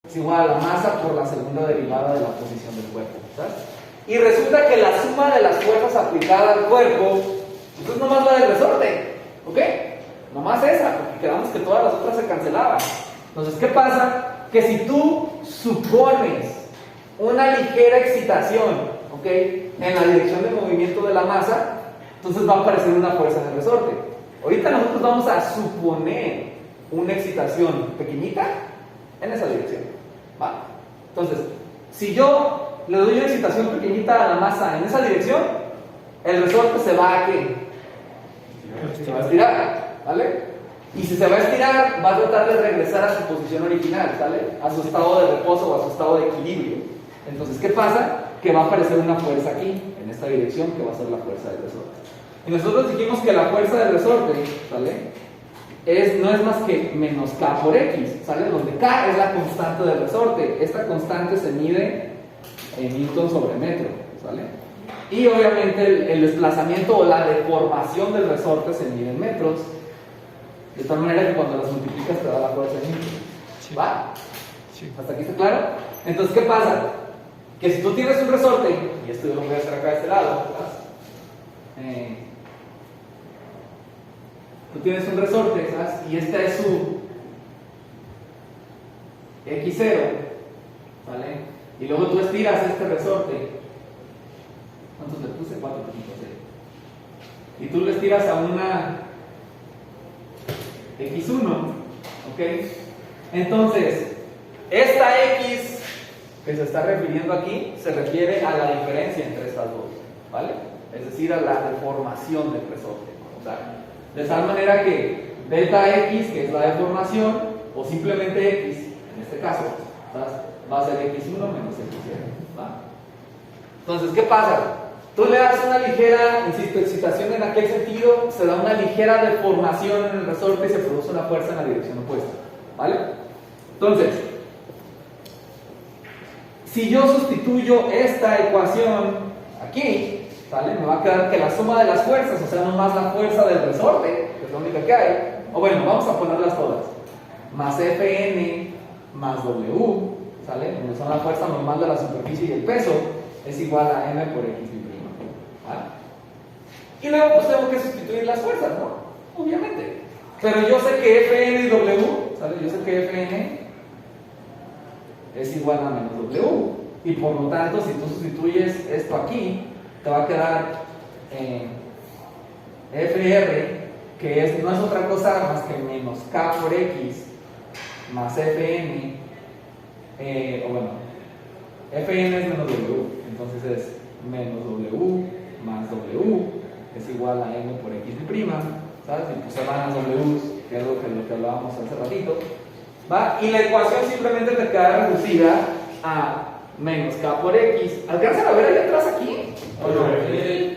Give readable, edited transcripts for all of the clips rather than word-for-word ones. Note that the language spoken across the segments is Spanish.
es igual a la masa por la segunda derivada de la posición del cuerpo, ¿sabes? Y resulta que la suma de las fuerzas aplicadas al cuerpo, entonces nomás la del resorte, ¿ok? Nomás esa, porque quedamos que todas las otras se cancelaban. Entonces, ¿qué pasa? Que si tú supones una ligera excitación, ¿ok?, en la dirección de movimiento de la masa, entonces va a aparecer una fuerza en el resorte. Ahorita nosotros vamos a suponer una excitación pequeñita en esa dirección, ¿va? Entonces, si yo le doy una excitación pequeñita a la masa en esa dirección, el resorte se va a ¿qué? Se va a estirar, ¿vale? Y si se va a estirar, va a tratar de regresar a su posición original, ¿vale? A su estado de reposo o a su estado de equilibrio. Entonces, ¿qué pasa? Que va a aparecer una fuerza aquí, en esta dirección, que va a ser la fuerza del resorte. Y nosotros dijimos que la fuerza del resorte, ¿vale?, no es más que menos K por X, ¿sale? Donde K es la constante del resorte. Esta constante se mide en newton sobre metro, ¿sale? Y obviamente el desplazamiento o la deformación del resorte se mide en metros, de tal manera que cuando las multiplicas te da la fuerza en newton. ¿Va? Sí. ¿Hasta aquí está claro? Entonces, ¿qué pasa? Que si tú tienes un resorte, y esto yo lo voy a hacer acá de este lado, ¿sabes? Tú tienes un resorte, ¿sabes? Y esta es su X0, ¿vale? Y luego tú estiras este resorte. ¿Cuántos le puse? 4 por 5, 6. Y tú le estiras a una X1, ¿ok? Entonces, esta X que se está refiriendo aquí se refiere a la diferencia entre estas dos, ¿vale? Es decir, a la deformación del resorte, ¿vale? De tal manera que delta X, que es la deformación, o simplemente X, en este caso, ¿sabes?, va a ser X1 menos X0, ¿va? Entonces, ¿qué pasa? Tú le das una ligera, insisto, excitación en aquel sentido, se da una ligera deformación en el resorte y se produce una fuerza en la dirección opuesta, ¿vale? Entonces, si yo sustituyo esta ecuación aquí, ¿vale?, me va a quedar que la suma de las fuerzas, o sea, no más la fuerza del resorte, que es la única que hay, o bueno, vamos a ponerlas todas, más Fn más W, ¿sale?, donde son la fuerza normal de la superficie y el peso, es igual a m por x y prima, ¿vale? Y luego pues tengo que sustituir las fuerzas, ¿no? Obviamente. Pero yo sé que Fn y W, ¿sale?, yo sé que Fn es igual a menos W, y por lo tanto, si tú sustituyes esto aquí, te va a quedar FR, que no es otra cosa más que menos K por X más Fn, o bueno, Fn es menos W, entonces es menos W más W es igual a m por x y prima, ¿sabes? Y pues se van las W's, que es lo que hablábamos hace ratito, ¿va? Y la ecuación simplemente te queda reducida a menos K por X. ¿Alcanzan a ver ahí atrás aquí? ¿O no?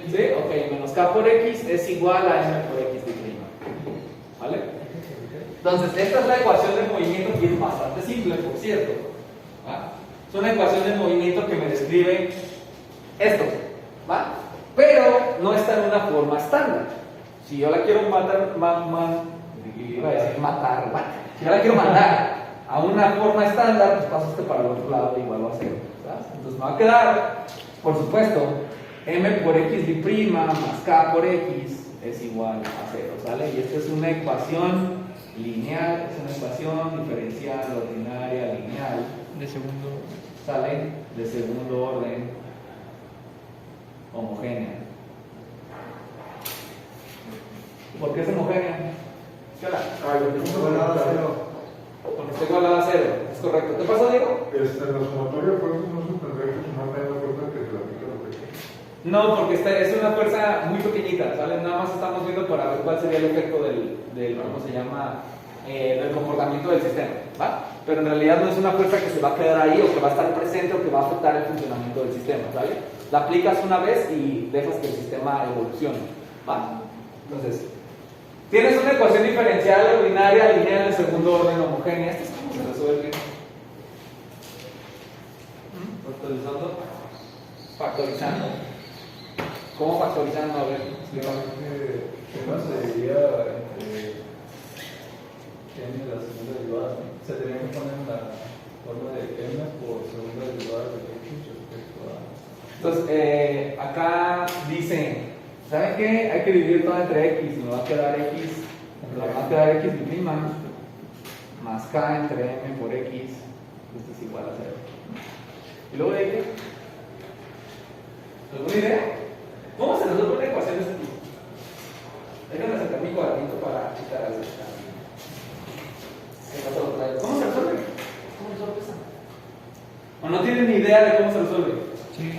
¿Sí? Ok, menos K por X es igual a m por x y prima, ¿vale? Entonces, esta es la ecuación de movimiento, que es bastante simple, por cierto, ¿va? Es una ecuación de movimiento que me describe esto, ¿va? Pero no está en una forma estándar. Si yo la quiero iba a decir matar, si yo la quiero mandar a una forma estándar, pues paso para el otro lado y igual a 0, ¿sabes? Entonces me va a quedar, por supuesto, m por x y prima más k por x es igual a 0, ¿sale? Y esta es una ecuación lineal, es una ecuación diferencial, ordinaria, lineal. De segundo. ¿Sale? De segundo orden, homogénea. ¿Por qué es homogénea? ¿Qué hora? Porque está igualada a 0. Porque está igualada a 0, es correcto. ¿Qué pasó, Diego? La sumatoria de fuerzas no se tendría que sumar también la fuerza que se le aplica a lo pequeño. No, porque es una fuerza muy pequeñita, ¿sale? Nada más estamos viendo para ver cuál sería el efecto del ¿cómo se llama? Del comportamiento del sistema, ¿va? Pero en realidad no es una fuerza que se va a quedar ahí o que va a estar presente o que va a afectar el funcionamiento del sistema, ¿vale? La aplicas una vez y dejas que el sistema evolucione, ¿va? Entonces, tienes una ecuación diferencial ordinaria lineal de segundo orden homogénea. ¿Esto es cómo se resuelve? Factorizando. Factorizando. ¿Cómo factorizando? A ver, Básicamente, ¿qué sería entre n y la segunda derivada? Se tenía que poner en la forma de Entonces, acá dice, ¿saben qué? Hay que dividir todo entre x, me va a quedar x, mi prima, más k entre m por x, esto es igual a 0. ¿Y luego de qué? ¿Alguna idea? ¿Cómo se resuelve una ecuación de este tipo? Déjenme sacar mi cuadernito para quitar eso. ¿Cómo se resuelve? ¿Cómo se resuelve esa? ¿O no tienen ni idea de cómo se resuelve? Sí,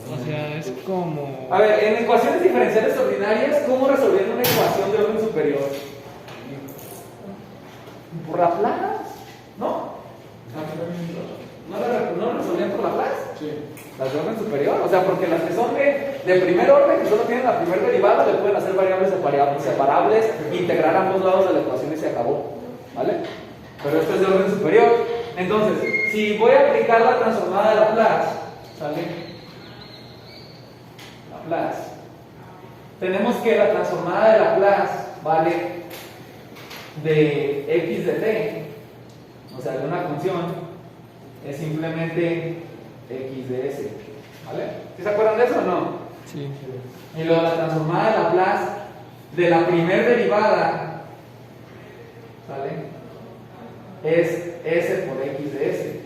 o sea, es como... A ver, en ecuaciones diferenciales ordinarias, ¿cómo resolvían una ecuación de orden superior? ¿Por Laplace? ¿No? ¿No resolvían por Laplace? Sí. Las de orden superior, o sea, porque las que son de primer orden, que solo tienen la primera derivada, le pueden hacer variables separables, integrar ambos lados de la ecuación y se acabó, ¿vale? Pero esto es de orden superior. Entonces, si voy a aplicar la transformada de Laplace, ¿sale? Laplace. Tenemos que la transformada de Laplace vale de x de t, o sea, de una función, es simplemente x de s, ¿vale? ¿Sí se acuerdan de eso o no? Sí. Y luego la transformada de Laplace de la primer derivada, ¿sale? Es s por x de s,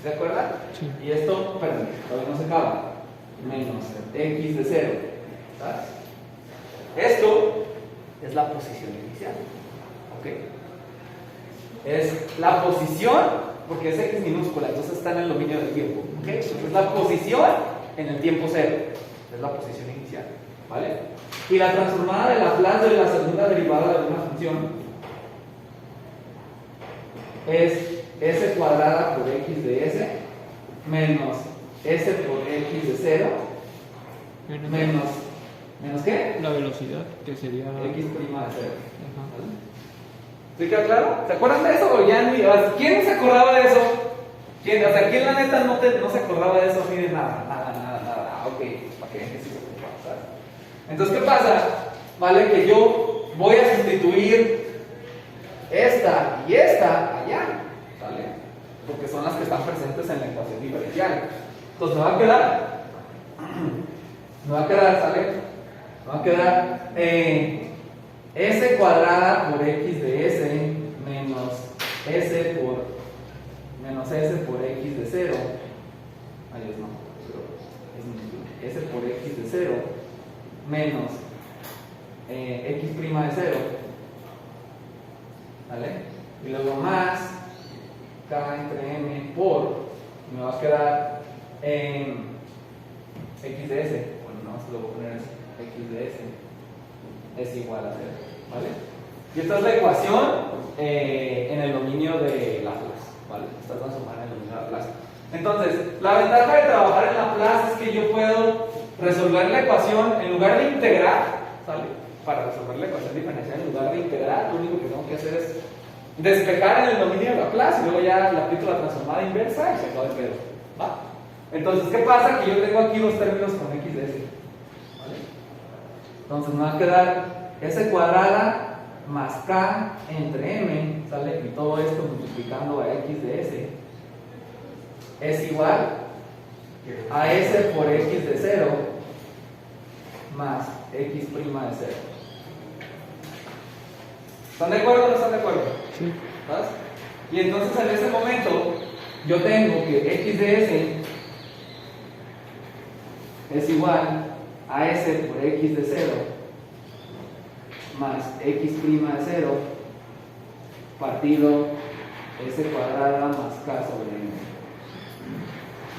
¿se acuerdan? Sí. Y esto, perdón, todavía no se acaba, menos x de 0, ¿sabes? Esto es la posición inicial, ¿ok? Es la posición, porque es x minúscula, entonces está en el dominio del tiempo, ¿ok? Es la posición en el tiempo cero, es la posición inicial, ¿vale? Y la transformada de Laplace de la segunda derivada de una función es s cuadrada por x de s menos s por x de 0 menos ¿qué? La velocidad, que sería... x prima de 0. Ajá. ¿Sí queda claro? ¿Se acuerdan de eso? O ya ni, ¿quién se acordaba de eso? ¿Quién? O sea, ¿quién la neta no se acordaba de eso así de nada? Nada. Ok, para que vean que sí se acordaba, ¿sabes? Entonces, ¿qué pasa? Vale, que yo voy a sustituir esta y esta allá, ¿vale? Porque son las que están presentes en la ecuación diferencial. Entonces, me va a quedar, ¿sale? Me va a quedar s cuadrada por x de s menos s por x de 0. Ay, no, pero es s por x de 0 menos x prima de 0, ¿vale? Y luego más k entre m por, me va a quedar x de s, bueno, no, lo voy a poner x de s es igual a 0, ¿vale? Y esta es la ecuación en el dominio de Laplace, ¿vale? Esta es transformada en el dominio de Laplace. Entonces, la ventaja de trabajar en Laplace es que yo puedo resolver la ecuación en lugar de integrar, ¿sale? Para resolver la ecuación diferencial, en lugar de integrar, lo único que tengo que hacer es despejar en el dominio de Laplace y luego ya le aplico la transformada inversa y se acaba el pedo, ¿va? Entonces, ¿qué pasa? Que yo tengo aquí dos términos con x de s, ¿vale? Entonces me va a quedar s cuadrada más k entre m, ¿sale? Y todo esto multiplicando a x de s es igual a s por x de 0 más x prima de 0. ¿Están de acuerdo o no están de acuerdo? Sí. ¿Vas? Y entonces en ese momento yo tengo que x de s es igual a s por x de 0 más x prima de 0 partido s cuadrada más k sobre m.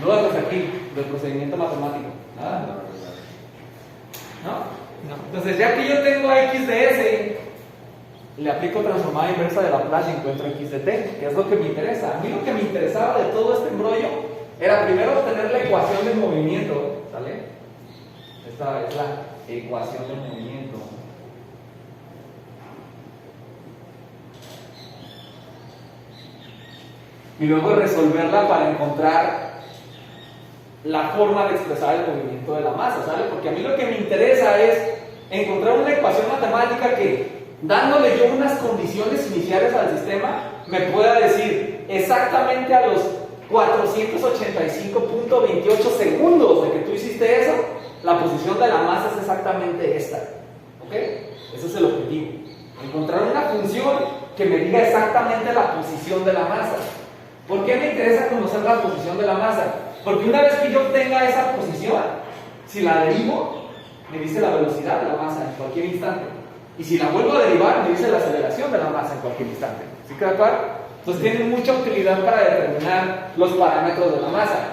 Dudas hasta aquí del procedimiento matemático. ¿Nada? ¿No? No. Entonces, ya que yo tengo a x de s, le aplico transformada inversa de Laplace y encuentro x de t, que es lo que me interesa. A mí lo que me interesaba de todo este embrollo era primero obtener la ecuación del movimiento, ¿sale? Esta es la ecuación del movimiento. Y luego resolverla para encontrar la forma de expresar el movimiento de la masa, ¿sale? Porque a mí lo que me interesa es encontrar una ecuación matemática que, dándole yo unas condiciones iniciales al sistema, me pueda decir exactamente a los 485.28 segundos de que tú hiciste eso, la posición de la masa es exactamente esta. ¿Ok? Ese es el objetivo. Encontrar una función que me diga exactamente la posición de la masa. ¿Por qué me interesa conocer la posición de la masa? Porque una vez que yo obtenga esa posición, si la derivo, me dice la velocidad de la masa en cualquier instante. Y si la vuelvo a derivar, me dice la aceleración de la masa en cualquier instante. ¿Sí queda claro? Entonces tienen mucha utilidad para determinar los parámetros de la masa.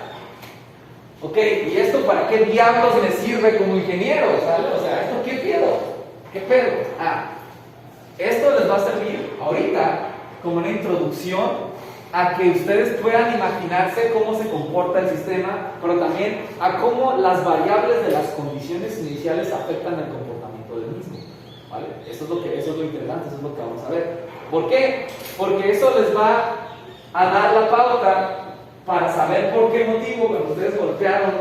Ok, ¿y esto para qué diablos me sirve como ingeniero? ¿Sale? O sea, ¿esto qué pedo? ¿Qué pedo? Esto les va a servir ahorita como una introducción a que ustedes puedan imaginarse cómo se comporta el sistema, pero también a cómo las variables de las condiciones iniciales afectan el comportamiento del mismo. ¿Vale? Eso es lo interesante, eso es lo que vamos a ver. ¿Por qué? Porque eso les va a dar la pauta para saber por qué motivo cuando ustedes golpearon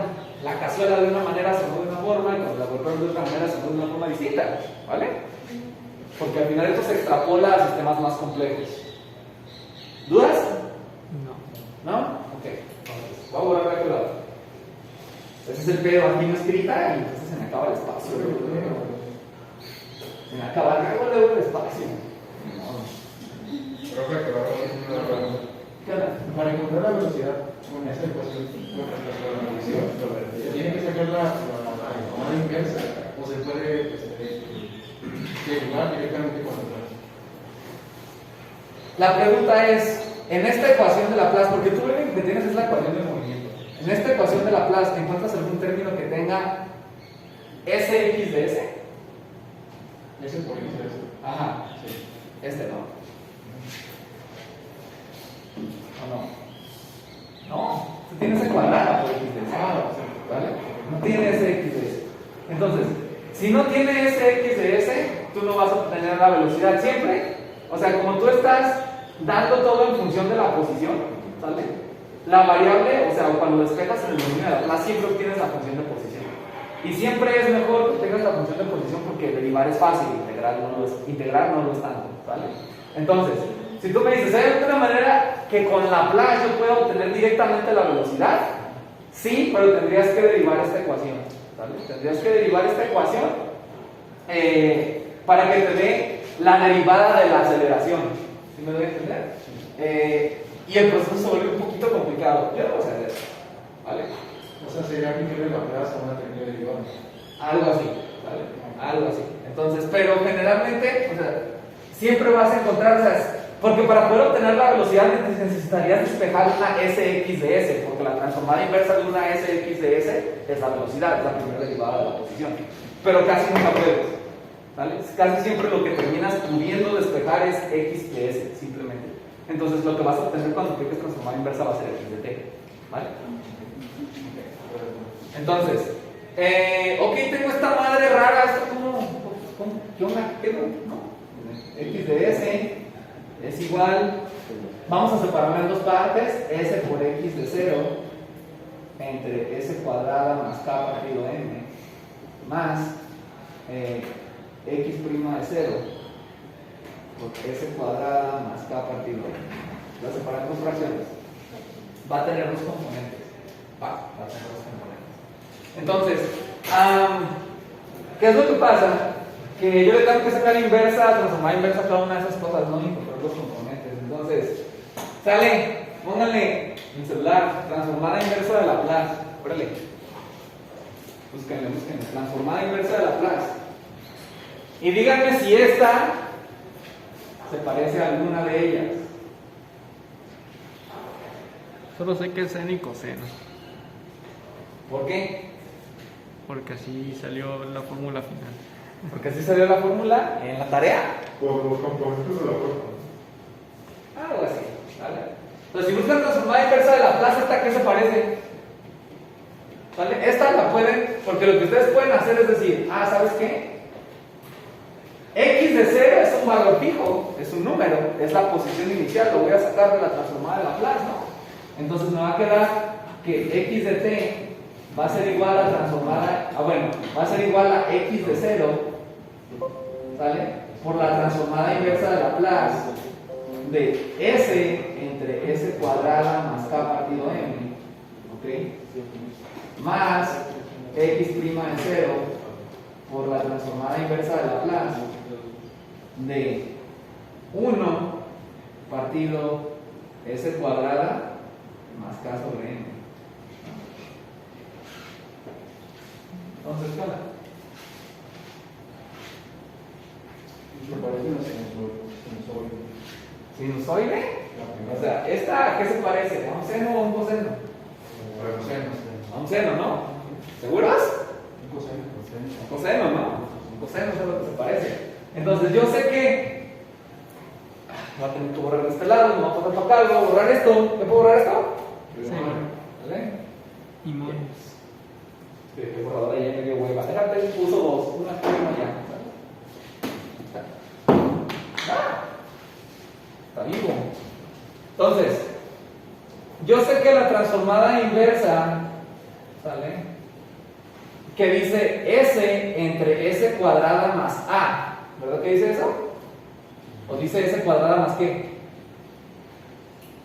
la cazuela de una manera sonó de una forma y cuando la golpearon de otra manera sonó de una forma distinta. ¿Vale? Porque al final esto se extrapola a sistemas más complejos. ¿Dudas? No. ¿No? Ok. Entonces, voy a borrar de aquel lado. Ese es el pedo aquí no escrita y entonces se me acaba el espacio. Se me acaba el espacio. Profe, que vamos a hacer una pregunta. ¿Qué onda? Para encontrar la velocidad con esta ecuación, ¿se tiene que sacar la comada inversa o se puede derivar directamente con la clase? La pregunta es, en esta ecuación de Laplace, porque tú lo único que tienes es la ecuación de movimiento. En esta ecuación de Laplace, ¿encuentras algún término que tenga Sx de S? Ese por X de S. Ajá. Sí. Este no. ¿O no? No. Tú tienes ese cuadrada por X de S. ¿Vale? No tiene ese X de S. Entonces, si no tiene ese X de S, tú no vas a obtener la velocidad siempre. O sea, como tú estás dando todo en función de la posición, ¿sale? La variable, o sea, cuando despejas en el dominio de Laplace, siempre obtienes la función de posición. Y siempre es mejor que tengas la función de posición porque derivar es fácil, integrar no lo es tanto, ¿vale? Entonces, si tú me dices, ¿hay alguna manera que con Laplace yo pueda obtener directamente la velocidad? Sí, pero tendrías que derivar esta ecuación, ¿vale? Tendrías que derivar esta ecuación para que te dé la derivada de la aceleración. ¿Sí me doy a entender? Y el proceso se vuelve un poquito complicado. Yo lo voy a hacer, ¿vale? O sea, sería aplicarle la clase a una teoría derivada. Algo así, ¿vale? Algo así. Entonces, pero generalmente, o sea, siempre vas a encontrar, o sea, porque para poder obtener la velocidad necesitarías despejar una Sx de S, porque la transformada inversa de una Sx de S es la velocidad, es la primera derivada de la posición. Pero casi nunca puedes, ¿vale? Casi siempre lo que terminas pudiendo despejar es X de S, simplemente. Entonces, lo que vas a obtener cuando apliques transformada inversa va a ser X de T, ¿vale? Entonces, ok, tengo esta madre rara, ¿esto cómo? ¿Qué onda? ¿Qué no? X de S es igual, vamos a separarlo en dos partes, S por X de 0 entre S cuadrada más K partido M más X' de 0 por S cuadrada más K partido M. Lo separar en dos fracciones. Va a tener dos componentes. Va a tener dos componentes. Entonces, ¿qué es lo que pasa? Que yo le tengo que sacar inversa, transformar inversa a cada una de esas cosas, no incorporar los componentes. Entonces, sale, pónganle en el celular, transformada inversa de Laplace. Órale. Búsquenle, transformada inversa de Laplace. Y díganme si esta se parece a alguna de ellas. Solo sé que es seno y coseno, ¿Por qué? porque así salió la fórmula final. Porque así salió la fórmula en la tarea. Por los componentes de la fuerza. Algo así, ¿vale? Entonces, si buscan transformada inversa de Laplace, ¿esta qué se parece? ¿Vale? Esta la pueden, porque lo que ustedes pueden hacer es decir, ¿sabes qué? X de 0 es un valor fijo, es un número, es la posición inicial, lo voy a sacar de la transformada de Laplace, ¿no? Entonces me va a quedar que X de t va a ser igual a transformada, va a ser igual a X de 0, ¿sale? Por la transformada inversa de Laplace de S entre S cuadrada más K partido M, ¿ok? Más X' de 0 por la transformada inversa de Laplace de 1 partido S cuadrada más K sobre M. Entonces, ¿qué onda? Me parece una sinusoide. ¿Sinusoide? La primera. O sea, ¿esta a qué se parece? ¿A un seno o a un coseno? A un seno, ¿no? ¿Seguros? Un coseno. Un coseno, ¿no? Un coseno es a lo que se parece. Entonces, yo sé que voy a tener que borrar de este lado, me voy a pasar para acá, voy a borrar esto. ¿Le puedo borrar esto? Sí. ¿Vale? Y monos. Que borradora ya me dio hueva. Déjate, puso dos. Una aquí y una allá. Está vivo. Entonces, yo sé que la transformada inversa, ¿sale? Que dice S entre S cuadrada más A. ¿Verdad que dice eso? ¿O dice S cuadrada más qué?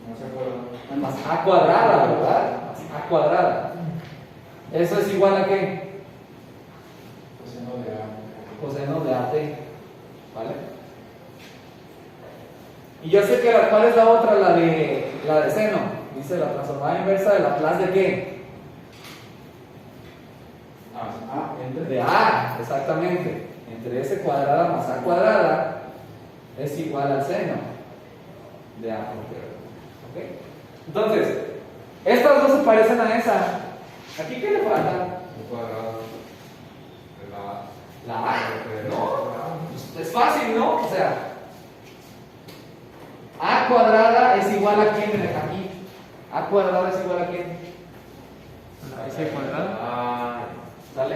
No se acuerda. Más A cuadrada, ¿verdad? Más A cuadrada. ¿Eso es igual a qué? Coseno de A. Coseno de AT. ¿Vale? Y yo sé que ¿cuál es la otra? La de seno. Dice la transformada inversa de Laplace de qué? De A, exactamente. Entre S cuadrada más A cuadrada es igual al seno de A. ¿Ok? Entonces, estas dos se parecen a esa. ¿Aquí qué le falta? Un cuadrado. De la A. La A. No, es fácil, ¿no? O sea, A cuadrada es igual a quién aquí. A cuadrada es igual a quién. La S cuadrada. ¿Sale?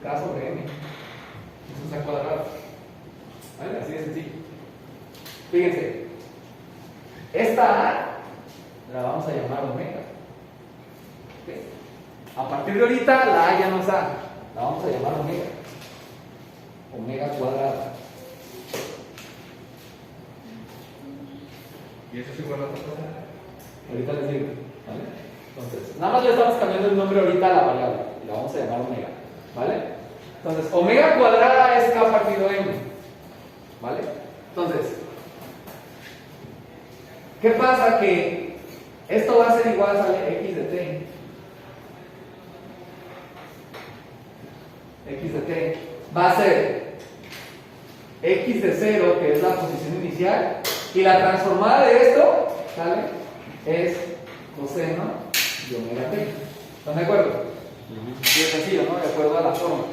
K sobre M. Eso es A cuadrado. ¿Vale? Así de sencillo. Fíjense. Esta A la vamos a llamar omega. ¿Ok? A partir de ahorita la A ya no es A. La vamos a llamar omega. Omega cuadrada. ¿Y eso es igual a otra? Ahorita les digo. ¿Vale? Entonces, nada más le estamos cambiando el nombre ahorita a la variable. Y la vamos a llamar omega. ¿Vale? Entonces, omega cuadrada es K partido M. ¿Vale? Entonces, ¿qué pasa? Que esto va a ser igual a X de T. X de T va a ser X de 0, que es la posición inicial, y la transformada de esto, ¿sale? Es coseno de omega T. ¿Están de acuerdo? Sí, es sencillo, ¿no? De acuerdo a la forma.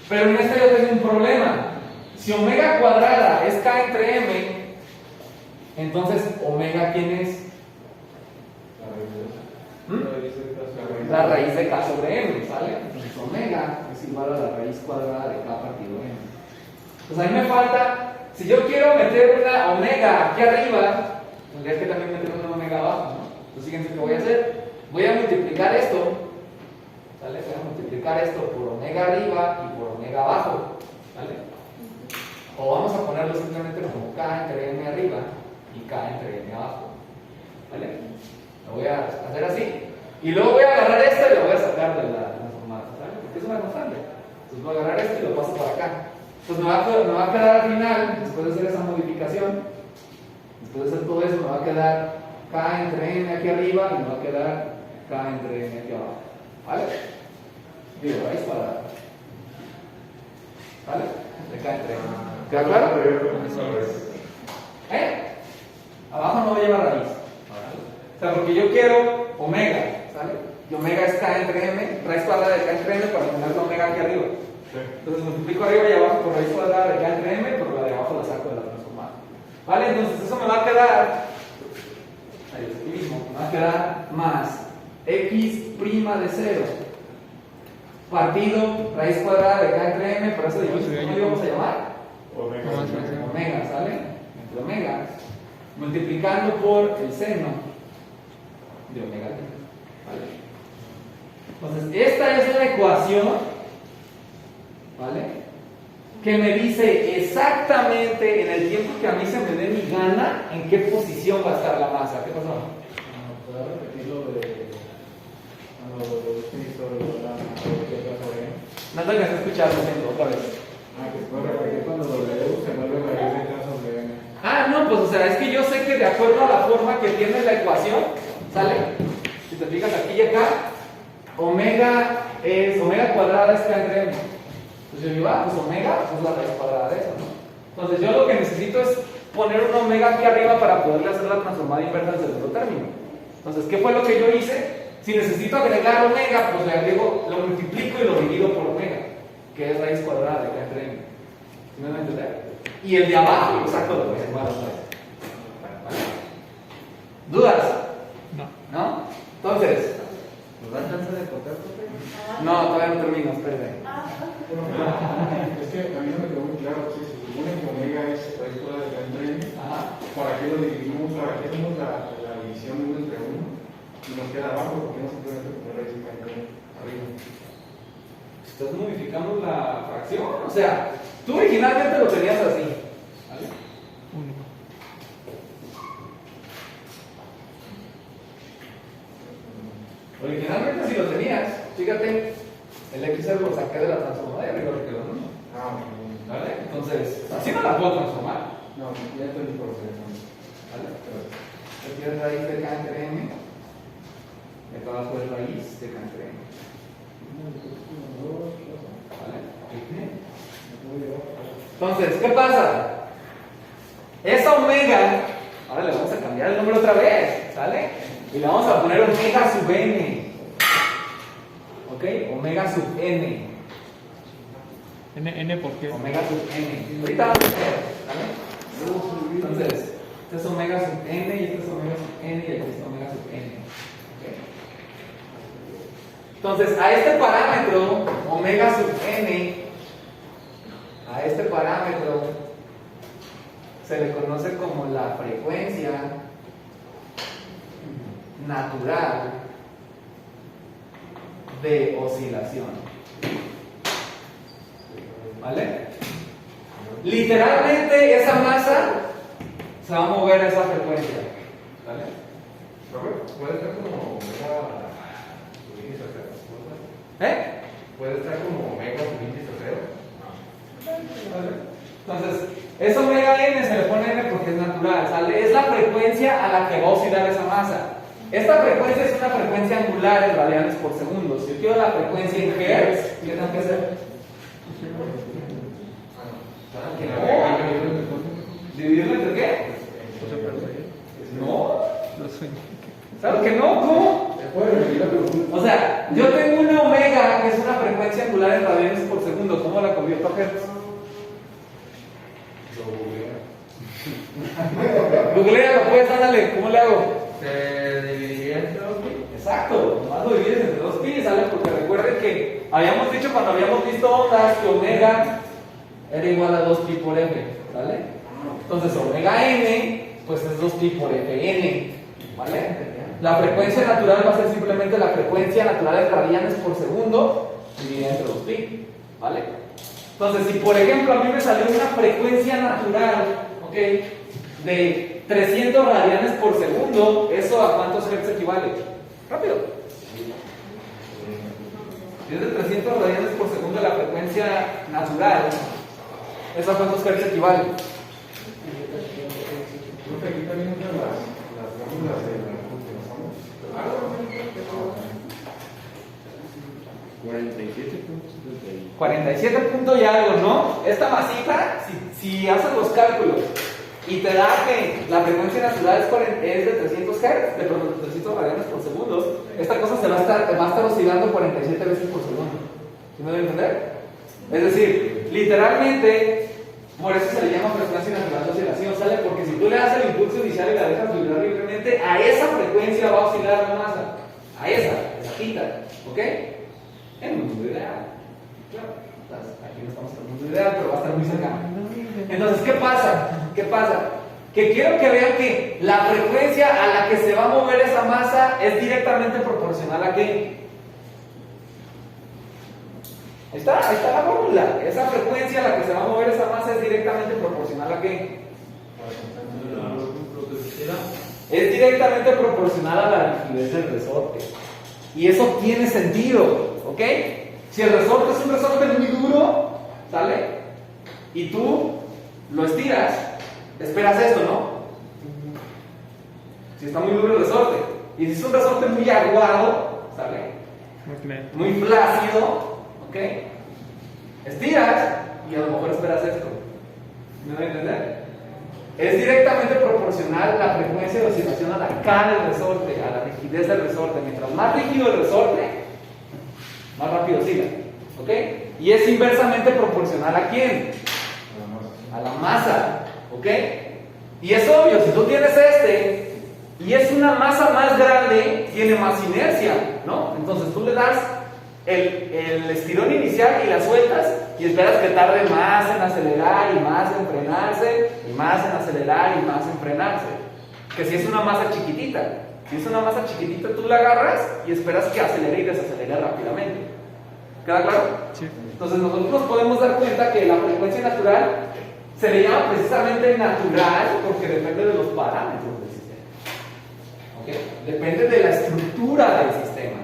Pero en este yo tengo un problema. Si omega cuadrada es K entre M, entonces omega, ¿quién es? La raíz de K sobre M, ¿sale? Entonces omega es igual a la raíz cuadrada de K partido M. Pues a mí me falta, si yo quiero meter una omega aquí arriba, tendría que también meter una omega abajo, ¿no? Entonces fíjense qué voy a hacer. Voy a multiplicar esto, ¿sale? Voy a multiplicar esto por omega arriba y por omega abajo, ¿vale? O vamos a ponerlo simplemente como K entre M arriba y K entre M abajo, ¿vale? Lo voy a hacer así. Y luego voy a agarrar esto y lo voy a sacar de la transformada, ¿sabes? Porque es una constante. Entonces voy a agarrar esto y lo paso para acá. Entonces me va a quedar al final, después de hacer esa modificación, después de hacer todo eso, me va a quedar K entre N aquí arriba y me va a quedar K entre N aquí abajo. ¿Vale? Digo, raíz cuadrada. ¿Vale? De K entre N. ¿Queda claro? Abajo no lleva raíz. O sea, porque yo quiero omega, ¿sale? Y omega es K entre M, raíz cuadrada de K entre M para poner la omega aquí arriba. Entonces multiplico arriba y abajo por raíz cuadrada de K entre M, pero la de abajo la saco de la transformada. ¿Vale? Entonces eso me va a quedar, ahí aquí mismo, me va a quedar más X' de 0 partido raíz cuadrada de K entre M, por eso dijimos, ¿cómo le vamos a llamar? Omega, ¿sale? Entre omega, multiplicando por el seno de omega t. ¿Vale? Entonces, esta es una ecuación, ¿vale? que me dice exactamente en el tiempo que a mí se me dé mi gana en qué posición va a estar la masa. ¿Qué pasó? ¿Puedes repetir lo de los pisos, la No te alcancé a escuchar, lo siento, otra vez. que se puede repetir cuando W se vuelve a ir detrás sobre N? Ah, no, pues o sea, es que yo sé que de acuerdo a la forma que tiene la ecuación, ¿sale? Si te fijas aquí y acá, omega cuadrada es K entre M. Entonces yo digo, pues omega es la raíz cuadrada de eso, ¿no? Entonces yo lo que necesito es poner un omega aquí arriba para poderle hacer la transformada inversa del segundo término. Entonces, ¿qué fue lo que yo hice? Si necesito agregar omega, pues le agrego, lo multiplico y lo divido por omega, que es raíz cuadrada de K entre M. ¿Sí me van a entender? Y el de abajo lo saco de los igual otra vez. ¿Dudas? No. ¿No? Entonces, ¿Nos dan chance de cortar? no, todavía no termino, espérate. Es que a mí no me quedó muy claro si se supone que omega es raíz cuadrada de K entre N. Ajá. ¿Para qué lo dividimos? ¿Para qué hacemos la división 1 entre 1? Y nos queda abajo, porque no se puede poner raíz de K entre N arriba. Estás modificando la fracción. O sea, tú originalmente lo tenías así. ¿Vale? 1. Originalmente así lo tenías. Fíjate, el XR lo saqué de la transformada y arriba le quedó en 1. ¿Vale? Entonces, así no la puedo transformar. No, ya entendí por qué. ¿Vale? Aquí es raíz de K entre M. Y acá abajo es raíz de K entre M. ¿Vale? Entonces, ¿qué pasa? Esa omega, ahora le vamos a cambiar el nombre otra vez, ¿sale? Y le vamos a poner omega sub n. ¿Ok? Omega sub n. N ¿por qué? Omega sub n. Ahorita vamos a ver, ¿vale? Entonces, este es omega sub n y este es omega sub n y aquí está omega sub n. ¿Ok? Entonces, a este parámetro, omega sub n, a este parámetro se le conoce como la frecuencia natural de oscilación. ¿Vale? Literalmente esa masa se va a mover a esa frecuencia. ¿Vale? Puede estar como omega índice cero. ¿Eh? Puede estar como omega índice cero. Entonces, esa omega n se le pone n porque es natural, ¿sale? Es la frecuencia a la que va a oscilar esa masa. Esta frecuencia es una frecuencia angular en radianes por segundo. Si yo quiero la frecuencia en hertz, ¿qué tengo que hacer? ¿Dividirlo entre qué? No. Claro que no, ¿cómo? O sea, yo tengo una omega que es una frecuencia angular en radianes por segundo. ¿Cómo la convierto a hertz? Googlealo, pues, ándale, ¿cómo le hago? Se dividiría entre dos pi. Exacto, nomás lo divides entre dos pi, ¿sale? Porque recuerden que habíamos dicho cuando habíamos visto ondas que omega era igual a 2 pi por f, ¿vale? Entonces omega n, pues es 2 pi por fn, ¿vale? La frecuencia natural va a ser simplemente la frecuencia natural en radianes por segundo dividida entre 2 pi, ¿vale? Entonces, si por ejemplo a mí me salió una frecuencia natural, ¿ok?, de 300 radianes por segundo, ¿eso a cuántos hertz equivale? Rápido. Si es de 300 radianes por segundo la frecuencia natural, ¿eso a cuántos hertz equivale? Aquí también entran las fórmulas de la computación. 47 puntos y algo, ¿no? Esta masita, si haces los cálculos y te da que la frecuencia natural es de 300 Hz, de 300 radianes por segundo, esta cosa va a estar oscilando 47 veces por segundo. ¿Sí me debe entender? Es decir, literalmente, por eso se le llama frecuencia natural de oscilación, ¿sale? Porque si tú le das el impulso inicial y la dejas vibrar libremente, a esa frecuencia va a oscilar la masa. A esa quita, ¿ok? En el mundo ideal. Claro, aquí no estamos en el mundo ideal, pero va a estar muy cercano. Entonces, ¿qué pasa? ¿Qué pasa? Que quiero que vean que la frecuencia a la que se va a mover esa masa es directamente proporcional a qué? Ahí está la fórmula. Esa frecuencia a la que se va a mover esa masa es directamente proporcional a qué? Es directamente proporcional a la rigidez del resorte. Y eso tiene sentido, ¿ok? Si el resorte es un resorte muy duro, ¿sale? Y tú lo estiras, esperas esto, ¿no? Si está muy duro el resorte. Y si es un resorte muy aguado, ¿sale? Muy flácido, ¿ok? Estiras y a lo mejor esperas esto. ¿Me voy a entender? Es directamente proporcional la frecuencia de oscilación a la K del resorte, a la rigidez del resorte. Mientras más rígido el resorte, más rápido oscila, ¿ok? Y es inversamente proporcional ¿a quién? A la masa, ¿ok? Y es obvio, si tú tienes este y es una masa más grande, tiene más inercia, ¿no? Entonces tú le das el estirón inicial y la sueltas y esperas que tarde más en acelerar y más en frenarse y más en acelerar y más en frenarse. Que si es una masa chiquitita, si es una masa chiquitita tú la agarras y esperas que acelere y desacelere rápidamente. ¿Queda claro? Sí. Entonces nosotros nos podemos dar cuenta que la frecuencia natural se le llama precisamente natural porque depende de los parámetros del sistema. ¿Okay? Depende de la estructura del sistema.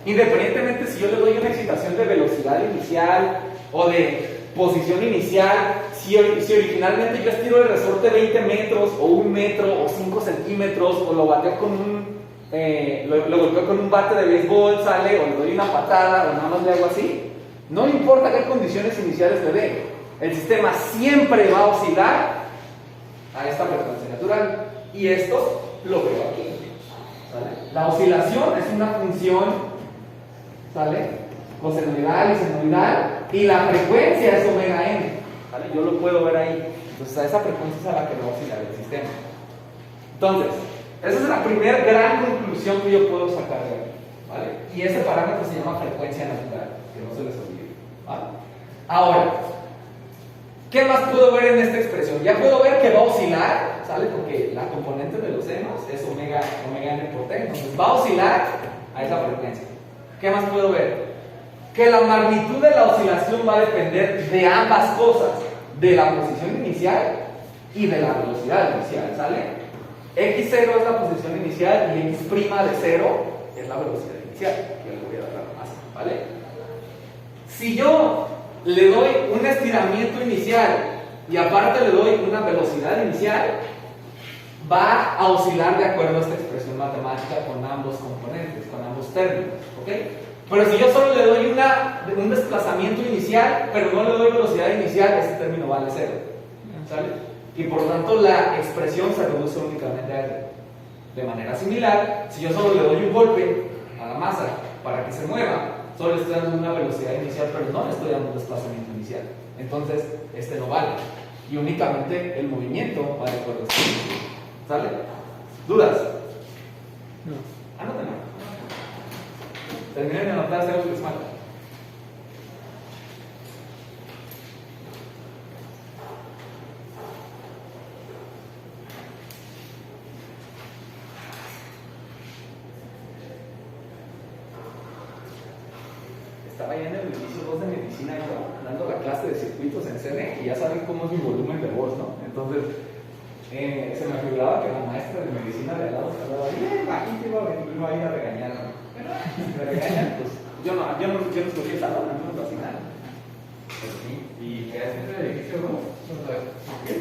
Independientemente si yo le doy una excitación de velocidad inicial o de posición inicial, si originalmente yo estiro el resorte 20 metros o 1 metro o 5 centímetros o lo bateo con lo golpeo con un bate de béisbol, sale, o le doy una patada o nada más le hago así, no importa qué condiciones iniciales le dé, el sistema siempre va a oscilar a esta frecuencia natural. Y esto lo veo aquí, ¿sale? La oscilación es una función, ¿sale? Cosenoidal y senoidal, y la frecuencia es omega n, ¿vale? Yo lo puedo ver ahí. Entonces a esa frecuencia es a la que va a oscilar el sistema. Entonces, esa es la primera gran conclusión que yo puedo sacar de aquí, ¿vale? Y ese parámetro se llama frecuencia natural, que no se les olvide, ¿vale? Ahora, ¿qué más puedo ver en esta expresión? Ya puedo ver que va a oscilar, ¿sale? Porque la componente de los senos es omega n por t, entonces va a oscilar a esa frecuencia. ¿Qué más puedo ver? Que la magnitud de la oscilación va a depender de ambas cosas, de la posición inicial y de la velocidad inicial, ¿sale? X0 es la posición inicial y X' de 0 es la velocidad inicial, que le voy a dar la masa, ¿vale? Si yo le doy un estiramiento inicial y aparte le doy una velocidad inicial, va a oscilar de acuerdo a esta expresión matemática con ambos componentes, con ambos términos, ¿ok? Pero si yo solo le doy un desplazamiento inicial, pero no le doy velocidad inicial, ese término vale 0, ¿sale? Y por lo tanto la expresión se reduce únicamente a él. De manera similar, si yo solo le doy un golpe a la masa para que se mueva, solo le estoy dando una velocidad inicial, pero no le estoy dando un desplazamiento inicial. Entonces, este no vale. Y únicamente el movimiento va de acuerdo a este. ¿Sale? ¿Dudas? No. Anótenlo. Terminen de anotar algo que les falta. Estaba ya en el edificio 2 de medicina dando la clase de circuitos en CN y ya saben cómo es mi volumen de voz, ¿no? Entonces se me figuraba que la maestra de medicina de al lado se hablaba bien bajito y iba a ir a regañar, ¿no? Me regañan, pues yo no escogí el salón, a mí me fascinaron. Pues sí, y que es el edificio 2. ¿Por qué?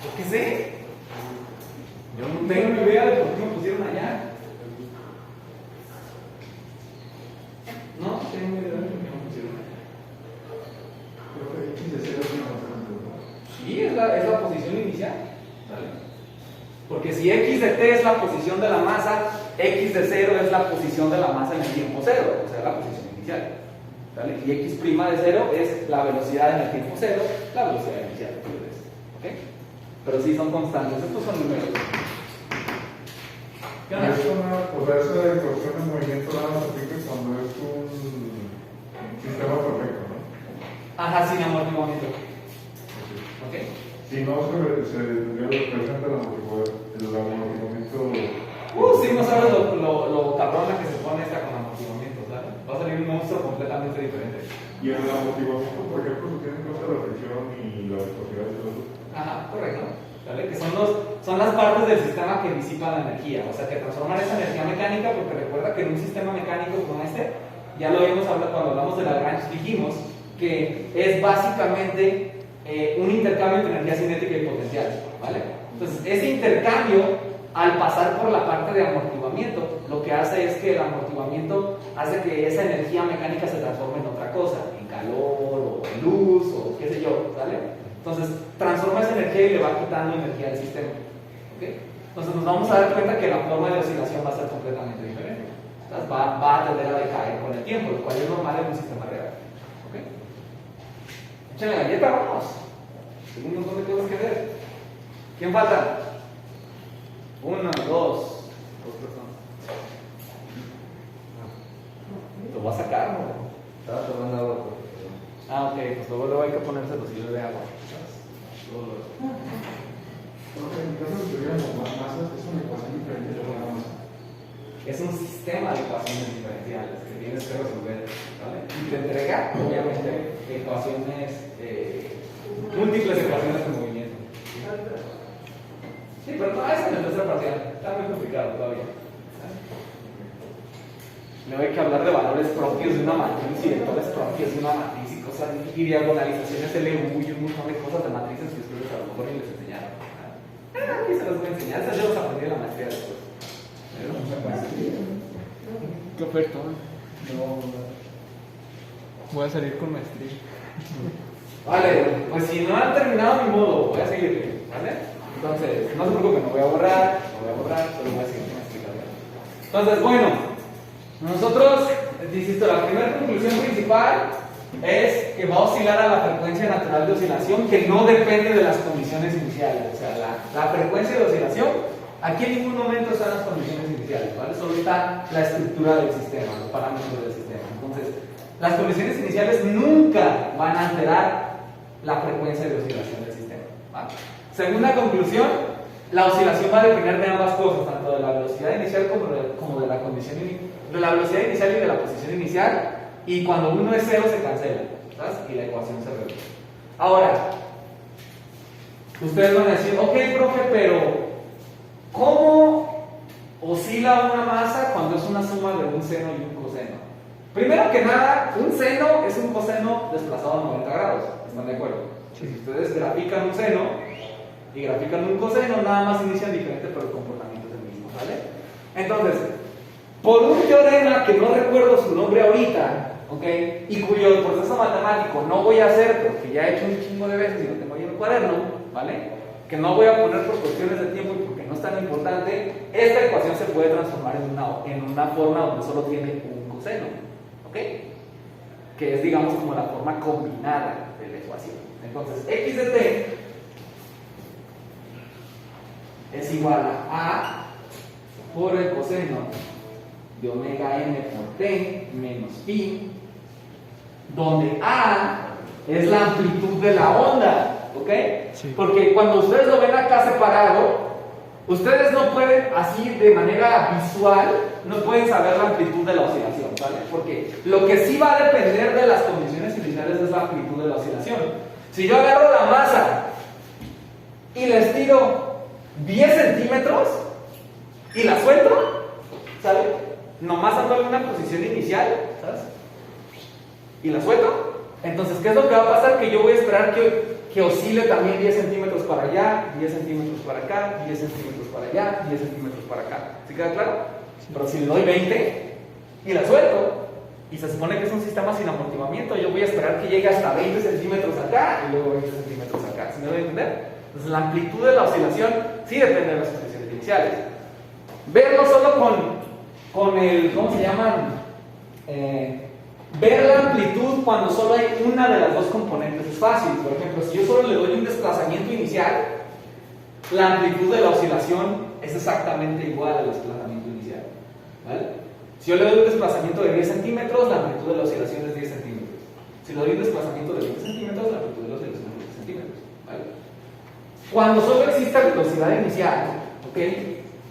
¿Por qué sé? Yo no tengo ni idea de por qué me pusieron allá. No, tengo idea de por qué me pusieron allá. Creo que X de 0 es una constante, ¿no? Sí, es la posición inicial. ¿Vale? Porque si X de t es la posición de la masa, X de 0 es la posición de la masa en el tiempo 0, o sea, la posición inicial. ¿Vale? Y X' de 0 es la velocidad en el tiempo 0, la velocidad inicial. ¿Ok? Pero sí son constantes, estos son números. ¿Qué onda? O sea, esa ecuación de movimiento nada más aplica cuando es un sistema perfecto, ¿no? Ajá, sin amortiguamiento. ¿Ok? Si no, se representa el amortiguamiento. Sí, no sabes lo cabrona que se pone esta con amortiguamiento, ¿sabes? Va a salir un monstruo completamente diferente. Y en el amortiguamiento, por ejemplo, se tiene en cuenta la fricción y la viscosidad de los. Ajá, correcto. ¿Vale? Que son las partes del sistema que disipan la energía, o sea, que transforman esa energía mecánica, porque recuerda que en un sistema mecánico como este, ya lo vimos cuando hablamos de Lagrange, dijimos que es básicamente un intercambio entre energía cinética y potencial, ¿vale? Entonces, ese intercambio, al pasar por la parte de amortiguamiento, lo que hace es que el amortiguamiento hace que esa energía mecánica se transforme en otra cosa, en calor o en luz o qué sé yo, ¿vale? Entonces, transforma esa energía y le va quitando energía al sistema, ¿ok? Entonces, nos vamos a dar cuenta que la forma de oscilación va a ser completamente diferente. Entonces, va a tender a decaer con el tiempo, lo cual es normal en un sistema real, ¿ok? Échale la galleta, vamos. Tengo un montón de cosas que ver. ¿Quién falta? Una, dos personas. Lo voy a sacar, ¿no? Estaba tomando agua. Ok, pues luego hay que ponerse los hilos de agua. En el caso de teoría de las masas, es una ecuación diferente de la masa. Es un sistema de ecuaciones diferenciales que tienes que resolver, ¿vale? Y te entrega, obviamente, ecuaciones, múltiples ecuaciones de movimiento. Sí, pero no, esa es la tercera parcial. Está muy complicado todavía. Luego hay que hablar de valores propios de una matriz y vectores propios de una matriz y cosas, y diagonalizaciones LU y un montón de cosas de matrices que ustedes a lo mejor ni les enseñaron. Aquí se los voy a enseñar, esas yo los aprendí en la maestría después. Qué ofertón. Voy a salir con maestría. Vale, pues si no han terminado mi modo, voy a seguir, ¿vale? Entonces, no se preocupen, no voy a borrar, solo voy a seguir con la explicación. Entonces, bueno, nosotros, insisto, la primera conclusión principal es que va a oscilar a la frecuencia natural de oscilación que no depende de las condiciones iniciales. O sea, la frecuencia de oscilación, aquí en ningún momento están las condiciones iniciales, ¿vale? Solo está la estructura del sistema, los parámetros del sistema. Entonces, las condiciones iniciales nunca van a alterar la frecuencia de oscilación del sistema, ¿vale? Segunda conclusión, la oscilación va a depender de ambas cosas, tanto de la velocidad inicial como de la condición de la velocidad inicial y de la posición inicial, y cuando uno es cero se cancela, ¿sabes? Y la ecuación se reduce. Ahora, ustedes van a decir, ok, profe, pero ¿cómo oscila una masa cuando es una suma de un seno y un coseno? Primero que nada, un seno es un coseno desplazado a 90 grados, ¿están de acuerdo? Si ustedes grafican un seno y grafican un coseno, nada más inician diferente, pero el comportamiento es el mismo, ¿vale? Entonces, por un teorema que no recuerdo su nombre ahorita, ¿ok? Y cuyo proceso matemático no voy a hacer porque ya he hecho un chingo de veces y lo tengo ahí en el cuaderno, ¿vale? Que no voy a poner por cuestiones de tiempo y porque no es tan importante, esta ecuación se puede transformar en una forma donde solo tiene un coseno, ¿ok? Que es, digamos, como la forma combinada de la ecuación. Entonces, x de t es igual a por el coseno de omega n por t menos pi, donde a es la amplitud de la onda, ¿ok? Sí. Porque cuando ustedes lo ven acá separado, ustedes no pueden, así de manera visual, no pueden saber la amplitud de la oscilación, ¿vale? Porque lo que sí va a depender de las condiciones iniciales es la amplitud de la oscilación. Si yo agarro la masa y la estiro 10 centímetros y la suelto, ¿sabes? Nomás ando en una posición inicial, ¿sabes? Y la suelto. Entonces, ¿qué es lo que va a pasar? Que yo voy a esperar que oscile también 10 centímetros para allá, 10 centímetros para acá, 10 centímetros para allá, 10 centímetros para acá. ¿Sí queda claro? Pero si le doy 20 y la suelto, y se supone que es un sistema sin amortiguamiento, yo voy a esperar que llegue hasta 20 centímetros acá y luego 20 centímetros acá. ¿Sí me voy a entender? Entonces, la amplitud de la oscilación sí depende de las condiciones iniciales. Verlo solo con el, ¿cómo se llaman? Ver la amplitud cuando solo hay una de las dos componentes es fácil. Por ejemplo, si yo solo le doy un desplazamiento inicial, la amplitud de la oscilación es exactamente igual al desplazamiento inicial, ¿vale? Si yo le doy un desplazamiento de 10 centímetros, la amplitud de la oscilación es 10 centímetros. Si le doy un desplazamiento de 20 centímetros, la amplitud de la oscilación es 20 centímetros, ¿vale? Cuando solo existe velocidad inicial, ¿ok?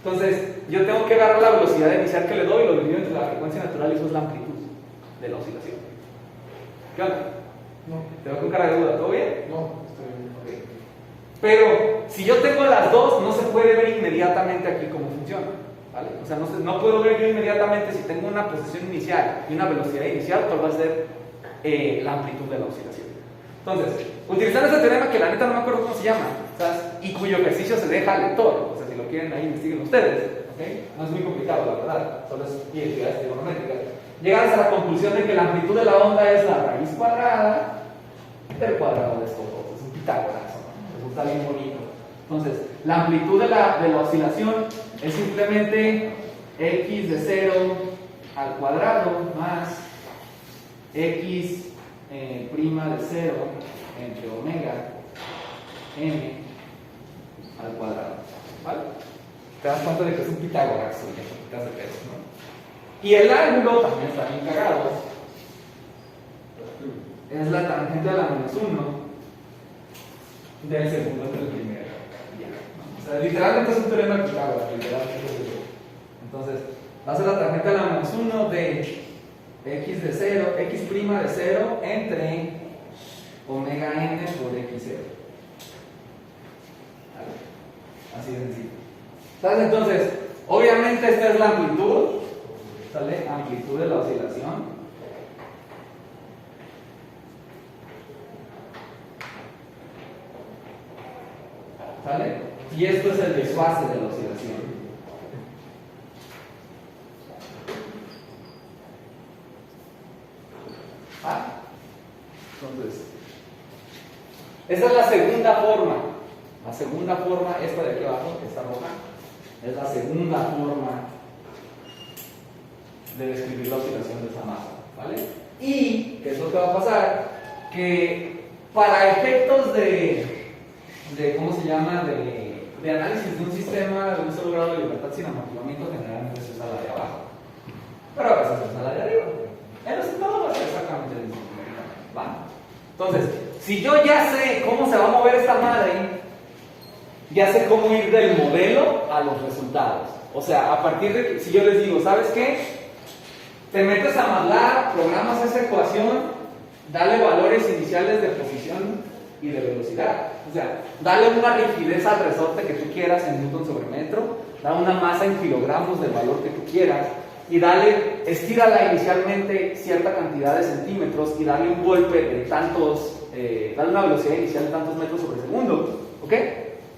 Entonces, yo tengo que agarrar la velocidad inicial que le doy y lo divido entre la frecuencia natural y eso es la amplitud de la oscilación. ¿Ok? ¿Qué onda? No, Te veo con cara de duda, ¿todo bien? no, estoy bien. Ok. Pero si yo tengo las dos, no se puede ver inmediatamente aquí cómo funciona. ¿Vale? O sea, no puedo ver yo inmediatamente si tengo una posición inicial y una velocidad inicial, cuál va a ser la amplitud de la oscilación. Entonces, utilizando este teorema que la neta no me acuerdo cómo se llama, ¿sabes? Y cuyo ejercicio se deja al lector, o sea, si lo quieren ahí investiguen ustedes, ¿ok? No es muy complicado, la verdad, solo es identidades trigonométricas. Llegas a la conclusión de que la amplitud de la onda es la raíz cuadrada del cuadrado de estos dos, es un Pitágoras, ¿no? Resulta bien bonito. Entonces, la amplitud de la oscilación es simplemente x de 0 al cuadrado más x prima de 0 entre omega m al cuadrado. ¿Vale? Te das cuenta de que es un Pitágoras, te hace peso, ¿no? Y el ángulo también está bien cagado. Es la tangente a la menos 1 del segundo entre el primero. O sea, literalmente es un teorema de Pitágoras, literalmente es eso. Entonces, va a ser la tangente a la menos 1 de x de 0, x prima de 0 entre omega n por x0. Así de sencillo. ¿Sabes? Entonces, obviamente esta es la amplitud, ¿sale? Amplitud de la oscilación. ¿Sale? Y esto es el desfase de la oscilación. Entonces, esta es la segunda forma. La segunda forma, esta de aquí abajo, esta roja, es la segunda forma de describir la oscilación de esa masa. ¿Vale? Y, ¿qué es lo que va a pasar? Que para efectos de ¿cómo se llama? De análisis de un sistema de un solo grado de libertad sin amortiguamiento, generalmente se usa la de abajo. Pero a veces se usa la de arriba. El resultado va a ser exactamente el mismo. ¿Va? Entonces, si yo ya sé cómo se va a mover esta madre, ya sé cómo ir del modelo a los resultados. O sea, a partir de si yo les digo, ¿sabes qué? Te metes a MATLAB, programas esa ecuación, dale valores iniciales de posición y de velocidad. O sea, dale una rigidez al resorte que tú quieras en newton sobre metro, da una masa en kilogramos del valor que tú quieras y estírala inicialmente cierta cantidad de centímetros y dale un golpe de tantos, dale una velocidad inicial de tantos metros sobre segundo. ¿Ok?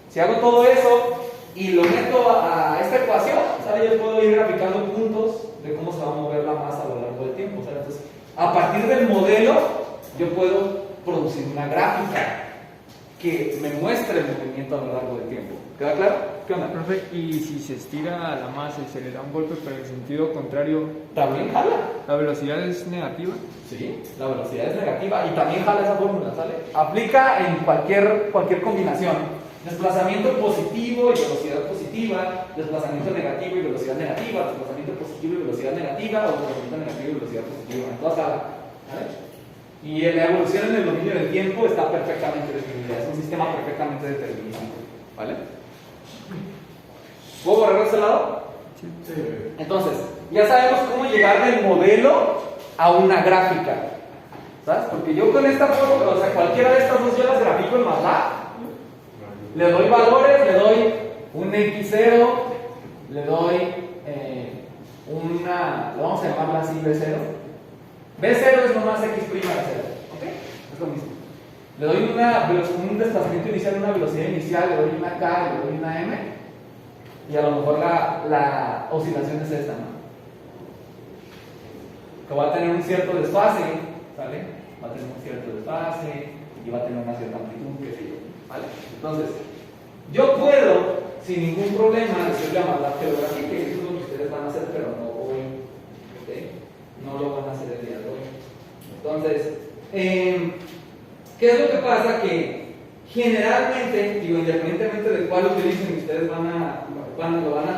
Si hago todo eso y lo meto a esta ecuación, ¿sabes? Yo puedo ir graficando puntos de cómo se va a mover la masa a lo largo del tiempo. ¿Sabes? Entonces, a partir del modelo, yo puedo producir una gráfica que me muestre el movimiento a lo largo del tiempo. ¿Queda claro? ¿Qué onda? Profe, y si se estira la masa y se le da un golpe pero en el sentido contrario, ¿También jala? ¿la velocidad es negativa? Sí, la velocidad es negativa y también jala esa fórmula, ¿sale? Aplica en cualquier combinación. Desplazamiento positivo y velocidad positiva, desplazamiento negativo y velocidad negativa, desplazamiento positivo y velocidad negativa, o desplazamiento negativo y velocidad positiva. En todas jala, ¿vale? Y la evolución en el dominio del tiempo está perfectamente definida, es un sistema perfectamente determinístico, ¿vale? ¿Puedo borrar este lado? Sí. Entonces, ya sabemos cómo llegar del modelo a una gráfica, ¿sabes? Porque yo con esta foto, o sea, cualquiera de estas dos yo las grafico en MATLAB, le doy valores, le doy un x0, le doy le vamos a llamarla así b0. B0 es nomás x' de 0, ¿ok? Es lo mismo. Le doy un desplazamiento inicial, una velocidad inicial, le doy una k, le doy una m, y a lo mejor la oscilación es esta, ¿no? Que va a tener un cierto desfase, ¿vale? Va a tener un cierto desfase y va a tener una cierta amplitud, qué sé yo, ¿vale? Entonces, yo puedo, sin ningún problema, decirle a MATLAB que lo grafique, que eso es lo que ustedes van a hacer, pero no hoy, ¿ok? No lo van a hacer el día de hoy. Entonces, ¿qué es lo que pasa? Que generalmente, digo, independientemente de cuál utilicen, ustedes lo van a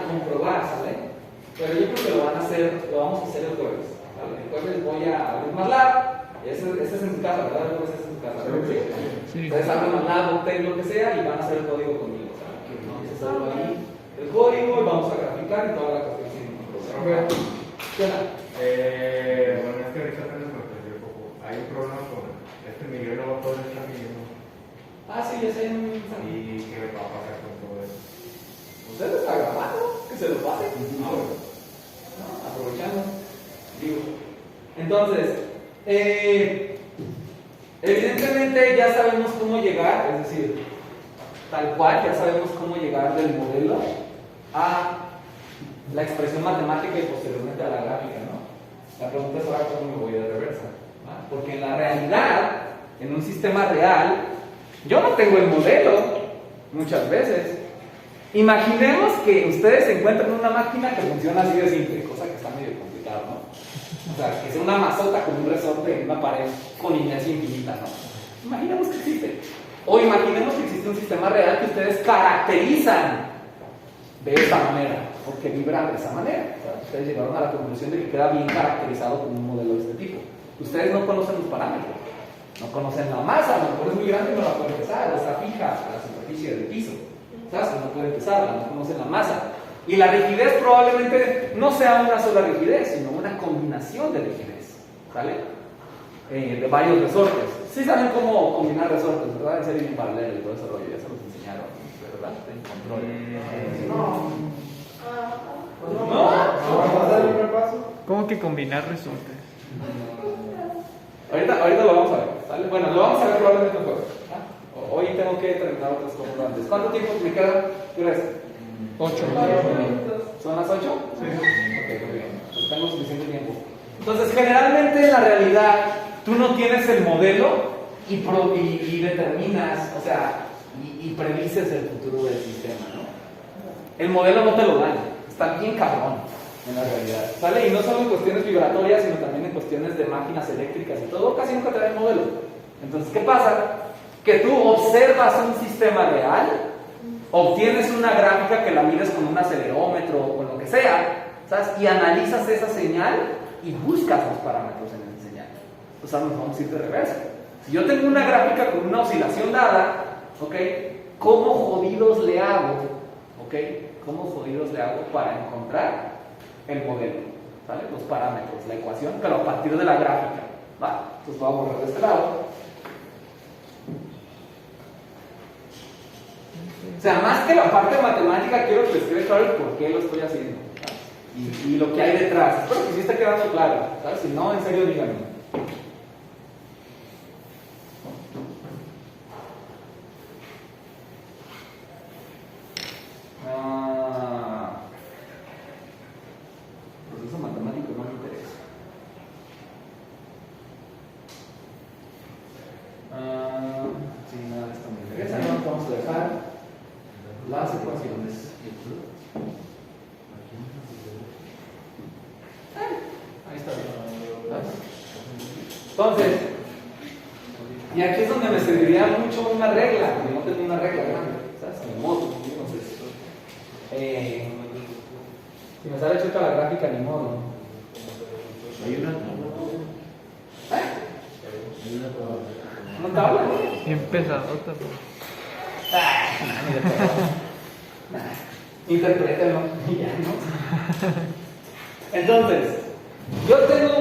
comprobar, ¿sale? Pero yo creo que lo vamos a hacer el jueves, ¿vale? El jueves voy a abrir MATLAB, ese es en su casa, ¿verdad? El jueves es en su casa, ¿verdad? Sí. Ustedes abren MATLAB, Octave, lo que sea, y van a hacer el código conmigo, ¿sabes? Entonces salgo ahí el código y vamos a graficar y toda la cuestión sin ningún problema. ¿Qué onda? Bueno, es que ahorita apenas me perdió un poco. Hay un programa con ya sé. ¿Y qué va a pasar con todo eso? Usted está grabando, que se lo pase. ¿No? Aprovechando. Digo. Entonces, evidentemente ya sabemos cómo llegar, es decir, tal cual ya sabemos cómo llegar del modelo a la expresión matemática y posteriormente a la gráfica, ¿no? La pregunta es ahora cómo me voy de reversa, ¿no? Porque en la realidad, en un sistema real, yo no tengo el modelo muchas veces. Imaginemos que ustedes se encuentran en una máquina que funciona así de simple, cosa que está medio complicado, ¿no? O sea, que sea una masota con un resorte en una pared con inercia infinita, ¿no? Imaginemos que existe. O imaginemos que existe un sistema real que ustedes caracterizan de esa manera, porque vibran de esa manera. O sea, ustedes llegaron a la conclusión de que queda bien caracterizado con un modelo de este tipo. Ustedes no conocen los parámetros, no conocen la masa, a lo mejor es muy grande y no la pueden pesar, o está fija a la superficie del piso. ¿Sabes? No pueden pesarla, no conocen la masa. Y la rigidez probablemente no sea una sola rigidez, sino una combinación de rigidez, ¿vale? De varios resortes. Sí saben cómo combinar resortes, ¿verdad? En serie y en paralelo y todo ese rollo, ya se los enseñaron, ¿verdad? En control. ¿No? ¿Cómo que combinar resortes? Ahorita lo vamos a ver, ¿vale? Bueno, lo vamos a ver probablemente un juego. Hoy tengo que terminar otras cosas antes. ¿Cuánto tiempo me queda? ¿Qué hora es? 8. ¿Son las 8? Sí. Ok, muy bien. Pues tengo suficiente tiempo. Entonces, generalmente en la realidad, tú no tienes el modelo y determinas, o sea, y predices el futuro del sistema, ¿no? El modelo no te lo dan. Está bien cabrón en la realidad, ¿sale? Y no solo en cuestiones vibratorias, sino también en cuestiones de máquinas eléctricas y todo. Casi nunca te dan el modelo. Entonces, ¿qué pasa? Que tú observas un sistema real, obtienes una gráfica que la mides con un acelerómetro o con lo que sea, ¿sabes? Y analizas esa señal y buscas los parámetros en esa señal. O sea, nos vamos a ir de reversa. Si yo tengo una gráfica con una oscilación dada, ¿ok? ¿Cómo jodidos le hago? ¿Ok? ¿Cómo jodidos le hago para encontrar el modelo? ¿Sale? Los parámetros, la ecuación, pero a partir de la gráfica. ¿Va? Entonces voy a borrar de este lado. O sea, más que la parte matemática, quiero que les quede claro el por qué lo estoy haciendo, ¿sabes? Y lo que hay detrás. Espero que sí esté quedando claro, ¿sabes? Si no, en serio, díganme. Proceso matemático no me interesa. Sí, nada de esto me interesa. No, vamos a dejar las ecuaciones. Ahí está bien. Entonces, y aquí es donde me serviría mucho una regla, porque no tengo una regla grande, ¿sabes? Ni modo, entonces, si me sale chueca la gráfica, ni modo. Hay una ¿No tabla? Bien pesadota. Interprétenlo y ya, ¿no? Entonces, yo tengo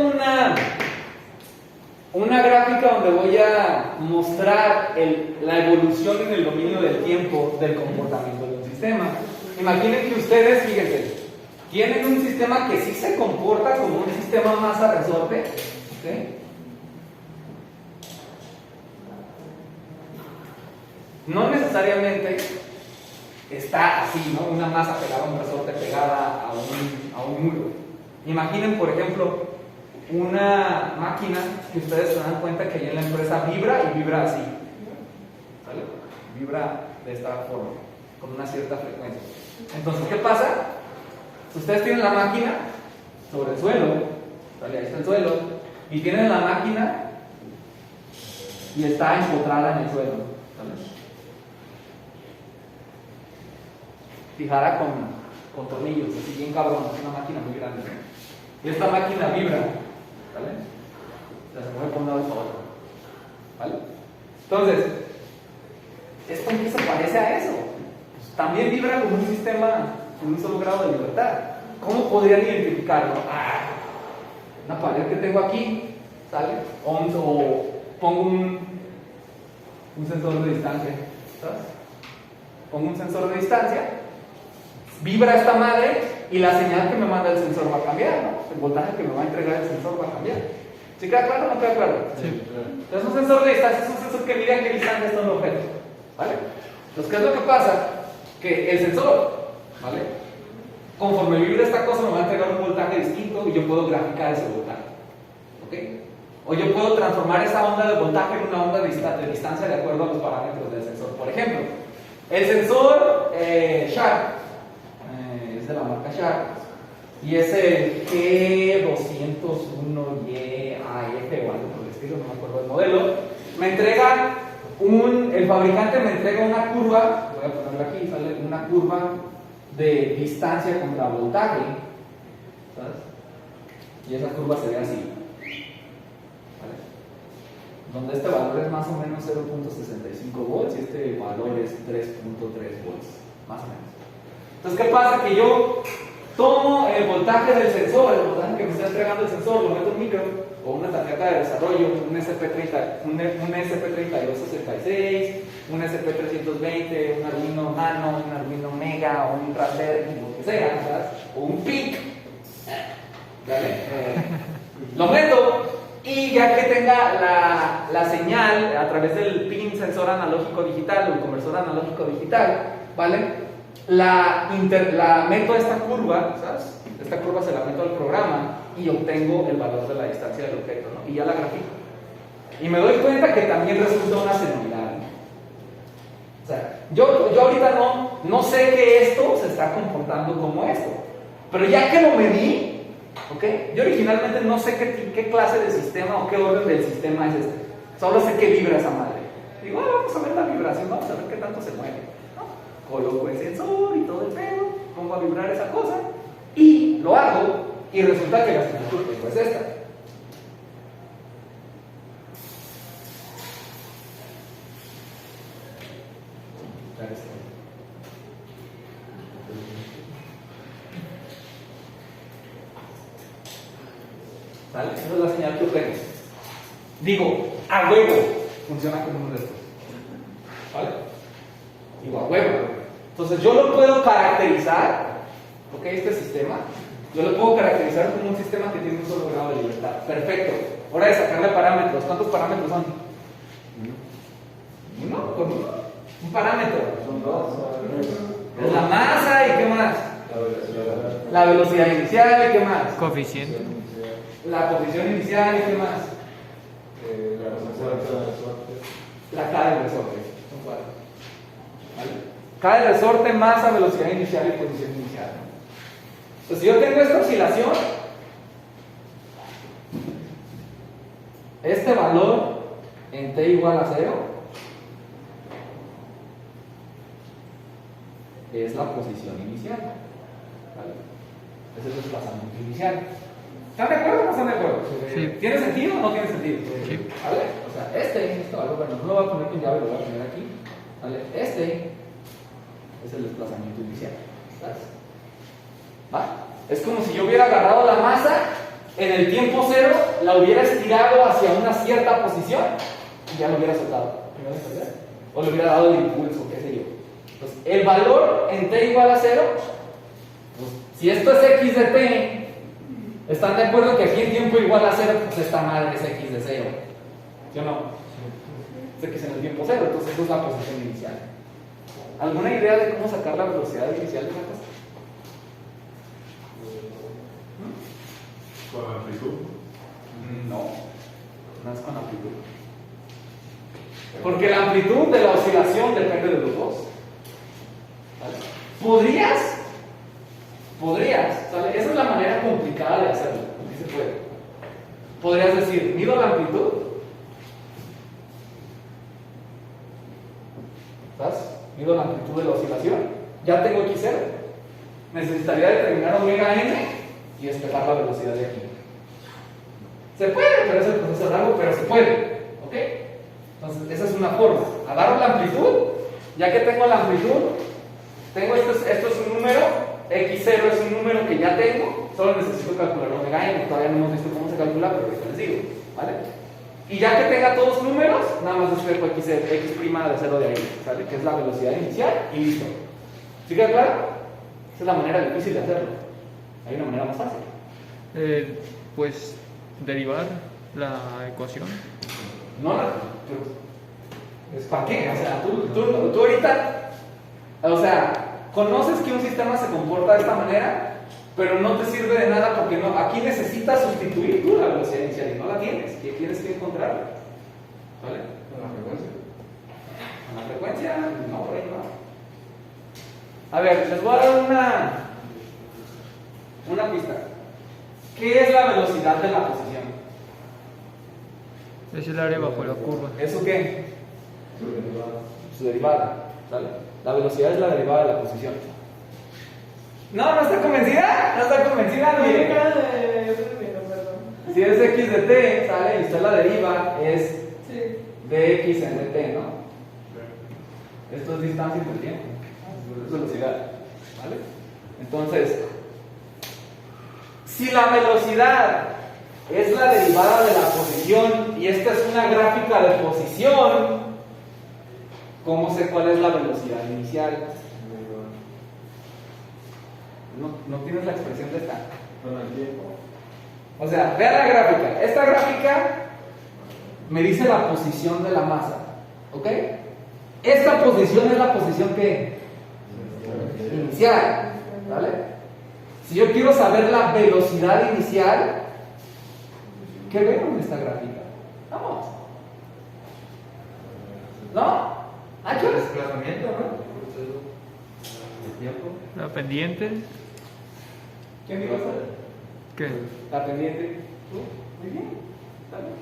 una gráfica donde voy a mostrar la evolución en el dominio del tiempo del comportamiento de un sistema. Imaginen que ustedes, fíjense, tienen un sistema que sí se comporta como un sistema masa resorte, ¿ok? No necesariamente está así, ¿no? Una masa pegada a un resorte, pegada a un muro. Imaginen, por ejemplo, una máquina que ustedes se dan cuenta que ahí en la empresa vibra y vibra así, ¿vale? Vibra de esta forma, con una cierta frecuencia. Entonces, ¿qué pasa? Si ustedes tienen la máquina sobre el suelo, ¿vale? Ahí está el suelo, y tienen la máquina y está empotrada en el suelo, ¿vale? Fijada con tornillos, así bien cabrón, es una máquina muy grande. Y esta máquina vibra, ¿vale? Se mueve por un lado y para otro, ¿vale? Entonces, esto en qué se parece a eso. Pues también vibra como un sistema con un solo grado de libertad. ¿Cómo podrían identificarlo? Una pared que tengo aquí, ¿sale? O pongo un sensor de distancia, ¿sabes? Pongo un sensor de distancia, vibra esta madre y la señal que me manda el sensor va a cambiar, ¿no? El voltaje que me va a entregar el sensor va a cambiar. ¿Sí queda claro o no queda claro? Sí. Entonces un sensor de distancia es un sensor que mide a qué distancia está un objeto, ¿vale? Entonces, ¿qué es lo que pasa? Que el sensor, ¿vale? Conforme vibre esta cosa me va a entregar un voltaje distinto y yo puedo graficar ese voltaje, ¿ok? O yo puedo transformar esa onda de voltaje en una onda de distancia de acuerdo a los parámetros del sensor. Por ejemplo, el sensor Sharp es de la marca Sharp y es el G201YAF o algo por el estilo, no me acuerdo del modelo. Me entrega el fabricante me entrega una curva, voy a ponerla aquí, sale una curva de distancia contra voltaje, ¿sabes? Y esa curva se ve así, ¿vale? Donde este valor es más o menos 0.65 volts y este valor es 3.3 volts, más o menos. Entonces, ¿qué pasa? Que yo tomo el voltaje del sensor, el voltaje que me está entregando el sensor, lo meto en un micro o una tarjeta de desarrollo, un SP3266, un SP320, un Arduino Nano, un Arduino Mega, o un Raspberry, lo que sea, ¿sabes? O un PIC, ¿vale? Lo meto y ya que tenga la señal a través del pin sensor analógico digital o el conversor analógico digital, ¿vale? La meto a esta curva, ¿sabes? Esta curva se la meto al programa y obtengo el valor de la distancia del objeto, ¿no? Y ya la grafico. Y me doy cuenta que también resulta una senoidal, ¿no? O sea, yo ahorita no sé que esto se está comportando como esto, pero ya que lo medí, ¿ok? Yo originalmente no sé qué clase de sistema o qué orden del sistema es este. Solo sé que vibra esa madre. Digo, vamos a ver la vibración, vamos a ver qué tanto se mueve, ¿no? Coloco el sensor y todo el pedo, pongo a vibrar esa cosa y lo hago y resulta que la señal que tengo es esta. ¿Vale? Esa es la señal que obtengo. Digo, a huevo, funciona como uno de estos. ¿Vale? Digo, a huevo. Entonces yo lo puedo caracterizar, ¿ok? Este sistema, yo lo puedo caracterizar como un sistema que tiene un solo grado de libertad. Perfecto. Hora de sacarle parámetros. ¿Cuántos parámetros son? ¿Uno? ¿Con uno? Un parámetro. Son dos. Es la masa y ¿qué más? La velocidad inicial y ¿qué más? Coeficiente. La posición inicial y ¿qué más? La K del resorte. Son cuatro. ¿Vale? K del resorte, masa, velocidad inicial y posición inicial, ¿no? Entonces, si yo tengo esta oscilación, este valor en t igual a 0 es la posición inicial, ¿vale? Es el desplazamiento inicial. ¿Están de acuerdo o no están de acuerdo? Sí. ¿Tiene sentido o no tiene sentido? Sí. ¿Vale? O sea, este valor, bueno, no lo voy a poner con llave, lo voy a poner aquí, ¿vale? Este es el desplazamiento inicial, ¿sabes? ¿Va? Es como si yo hubiera agarrado la masa en el tiempo cero, la hubiera estirado hacia una cierta posición y ya lo hubiera soltado. ¿Me vas a entender? O le hubiera dado el impulso, qué sé yo. Entonces, el valor en t igual a 0, pues, si esto es x de t, ¿están de acuerdo que aquí en tiempo igual a 0, pues esta madre es x de 0? ¿Sí o no? Es x en el tiempo 0, entonces eso es la posición inicial. ¿Alguna idea de cómo sacar la velocidad inicial de una cosa? ¿Con amplitud? No es con amplitud. Porque la amplitud de la oscilación depende de los dos. ¿Vale? Podrías, ¿sale? Esa es la manera complicada de hacerlo, aquí se puede. Podrías decir, mido la amplitud, ¿sabes? Mido la amplitud de la oscilación, ya tengo x0. Necesitaría determinar omega n y despejar la velocidad de aquí. Se puede, pero es el proceso largo, pero se puede, ¿ok? Entonces, esa es una forma. Agarro la amplitud, ya que tengo la amplitud, tengo esto es un número, x0 es un número que ya tengo, solo necesito calcular omega n, todavía no hemos visto cómo se calcula, pero ahorita les digo, ¿vale? Y ya que tenga todos números, nada más despejo x prima de 0 de ahí, ¿sale? Que es la velocidad inicial y listo. ¿Sí queda claro? Esa es la manera difícil de hacerlo. Hay una manera más fácil. Pues derivar la ecuación. No, ¿para qué? O sea, tú ahorita, o sea, conoces que un sistema se comporta de esta manera, pero no te sirve de nada porque no, aquí necesitas sustituir tú la velocidad inicial y no la tienes, y tienes que encontrarla. ¿Vale? ¿Con la frecuencia? ¿Con la frecuencia? No, por ahí no. A ver, les voy a dar una pista. ¿Qué es la velocidad de la posición? Es el área bajo la curva. ¿Eso qué? Su derivada. ¿Sale? La velocidad es la derivada de la posición. ¿No está convencida? ¿No está convencida? Mire. Si es x de t, ¿sale? Y usted la deriva, es dx en dt, ¿no? Esto es distancia entre tiempo. Es velocidad. ¿Vale? Entonces, si la velocidad es la derivada de la posición y esta es una gráfica de posición, ¿cómo sé cuál es la velocidad inicial? No tienes la expresión de esta. Con el tiempo. O sea, vean la gráfica. Esta gráfica me dice la posición de la masa. ¿Ok? Esta posición es la posición que inicial. ¿Vale? Si yo quiero saber la velocidad inicial, ¿qué veo en esta gráfica? Vamos. ¿No? ¿Ah, qué es? Desplazamiento, ¿no? El tiempo. La pendiente. ¿Quién dijo eso? ¿Qué? La pendiente. Muy bien. ¿Está bien?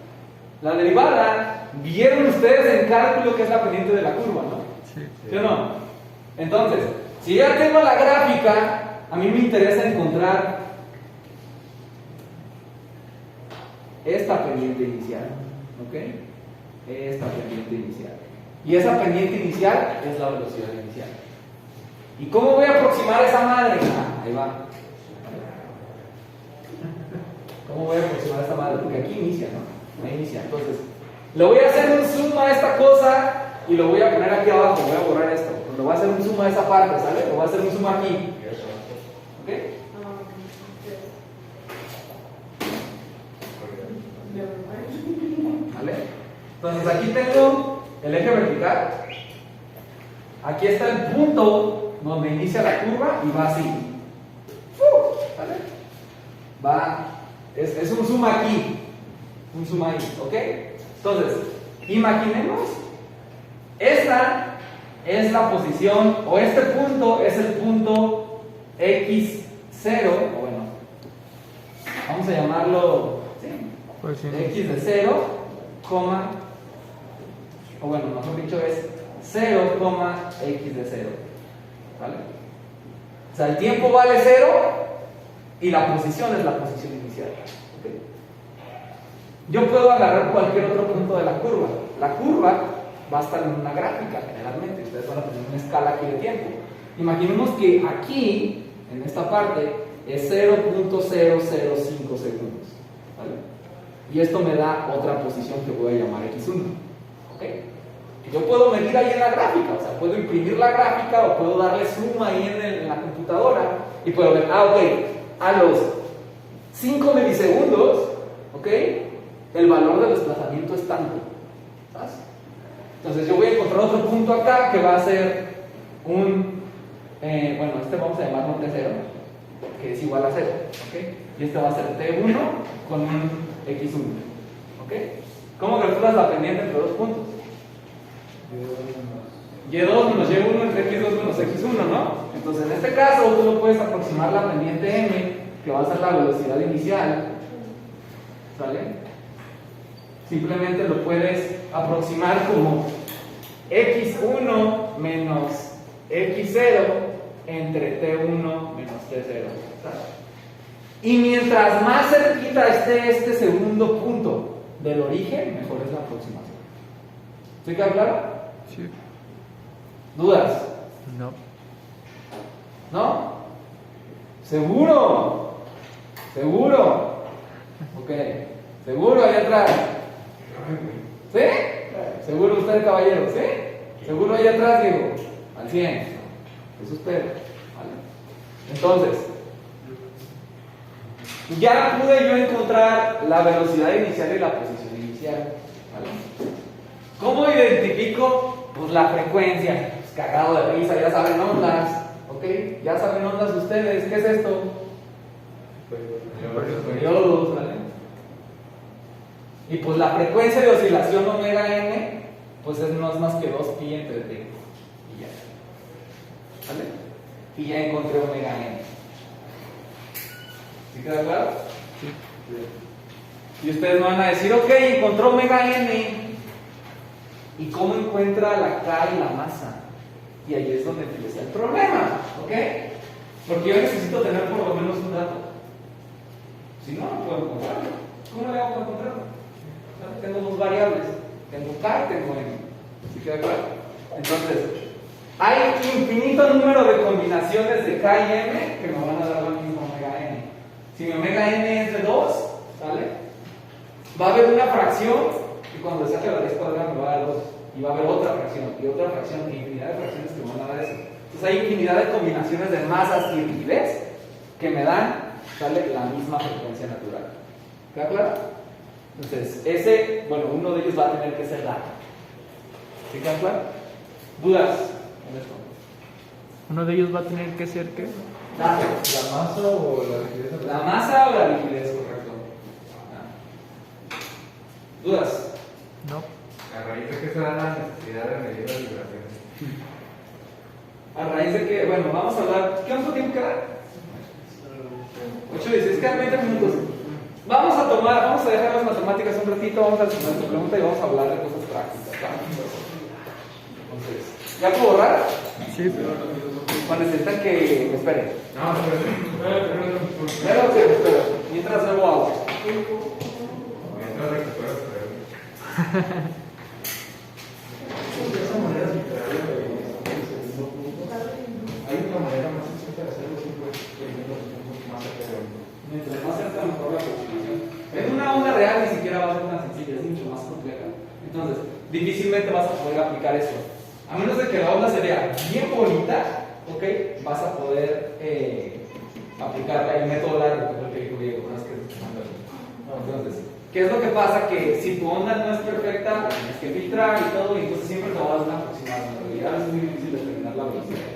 La derivada, vieron ustedes en cálculo que es la pendiente de la curva, ¿no? Sí. ¿Sí o no? Entonces, si ya tengo la gráfica, a mí me interesa encontrar esta pendiente inicial, ¿ok? Esta pendiente inicial. Y esa pendiente inicial es la velocidad inicial. ¿Y cómo voy a aproximar esa madre? Ah, ahí va. ¿Cómo voy a aproximar esta madre? Porque aquí inicia, ¿no? Ahí inicia. Entonces, le voy a hacer un zoom a esta cosa y lo voy a poner aquí abajo. Voy a borrar esto. Le voy a hacer un zoom a esa parte, ¿sale? Le voy a hacer un zoom aquí. ¿Ok? ¿Vale? Entonces aquí tengo el eje vertical. Aquí está el punto donde inicia la curva y va así. ¿Vale? Va, es un zoom aquí, un zoom ahí, ¿ok? Entonces, imaginemos, esta es la posición, o este punto es el punto x0, o bueno, vamos a llamarlo, ¿sí? Pues sí. X de 0, coma, o bueno, mejor dicho es 0, x de 0, ¿vale? O sea, el tiempo vale 0 y la posición es la posición inicial. ¿Okay? Yo puedo agarrar cualquier otro punto de la curva. La curva va a estar en una gráfica, generalmente. Ustedes van a tener una escala aquí de tiempo. Imaginemos que aquí, en esta parte, es 0.005 segundos. ¿Vale? Y esto me da otra posición que voy a llamar x1. ¿Okay? Yo puedo medir ahí en la gráfica, o sea, puedo imprimir la gráfica o puedo darle zoom ahí en la computadora y puedo ver, ok, a los 5 milisegundos, ok, el valor del desplazamiento es tanto. ¿Sabes? Entonces yo voy a encontrar otro punto acá que va a ser un, bueno, este vamos a llamarlo T0, que es igual a 0, ok, y este va a ser T1 con un X1, ok. ¿Cómo calculas la pendiente entre dos puntos? Y2 menos Y1 entre X2 menos X1, ¿no? Entonces en este caso tú lo puedes aproximar la pendiente M, que va a ser la velocidad inicial, ¿sale? Simplemente lo puedes aproximar como X1 menos X0 entre T1 menos T0, ¿sabes? Y mientras más cerquita esté este segundo punto del origen, mejor es la aproximación. ¿Sí queda claro? Sí. ¿Dudas? No. ¿No? ¿Seguro? ¿Seguro? Ok. ¿Seguro ahí atrás? ¿Sí? Seguro usted, caballero, ¿sí? Seguro allá atrás, Diego. Al 100. Es usted. ¿Vale? Entonces, ya pude yo encontrar la velocidad inicial y la posición inicial. ¿Vale? ¿Cómo identifico? Pues la frecuencia. Pues cagado de risa, ya saben ondas. ¿Ok? Ya saben ondas ustedes. ¿Qué es esto? Periodos, ¿vale? Y pues la frecuencia de oscilación omega n, pues no es más que 2pi entre t. Y ya. ¿Vale? Y ya encontré omega n. ¿Sí queda claro? Sí. Y ustedes me van a decir, ok, encontró omega n. ¿Y cómo encuentra la K y la masa? Y ahí es donde empieza el problema, ¿ok? Porque yo necesito tener por lo menos un dato. Si no, no puedo encontrarlo. ¿Cómo le hago para encontrarlo? Tengo dos variables. Tengo K y tengo N. ¿Sí queda claro? Entonces, hay infinito número de combinaciones de K y M que me van a dar la misma omega N. Si mi omega N es de 2, ¿sale? Va a haber una fracción y cuando le saque la raíz cuadrada me va a dar 2. Y va a haber otra fracción y otra fracción y infinidad de fracciones que me van a dar eso. Entonces hay infinidad de combinaciones de masas y rigidez que me dan, ¿sale? La misma frecuencia natural. ¿Queda claro? Entonces, uno de ellos va a tener que ser dato. ¿Sí queda claro? ¿Dudas en esto? Uno de ellos va a tener que ser ¿qué? Dato. ¿La masa o la rigidez? La masa o la rigidez, correcto. ¿Dudas? No. A raíz de que se da la necesidad de medir las vibraciones. A raíz de que, bueno, vamos a hablar. ¿Cuánto tiempo queda? 8:16, quedan 20 minutos. Vamos a dejar las matemáticas un ratito, vamos a responder tu pregunta y vamos a hablar de cosas prácticas. ¿Va? Entonces, ¿ya puedo borrar? Sí. Bueno, necesitan que me esperen. No, Espero. Mientras luego hago. mientras recuperas tu pregunta. Hay una manera más sencilla de hacerlo, siempre más cerca. Mientras más cerca, mejor la aproximación. En una onda real ni siquiera va a ser tan sencilla, es mucho más compleja. Entonces, difícilmente vas a poder aplicar eso. A menos de que la onda se vea bien bonita, ¿ok? Vas a poder aplicar el método largo, que es el que dijo Diego, ¿no? Entonces, ¿qué es lo que pasa? Que si tu onda no es perfecta, tienes que filtrar y todo, y entonces siempre te va a dar una aproximación. En realidad es muy difícil determinar la velocidad.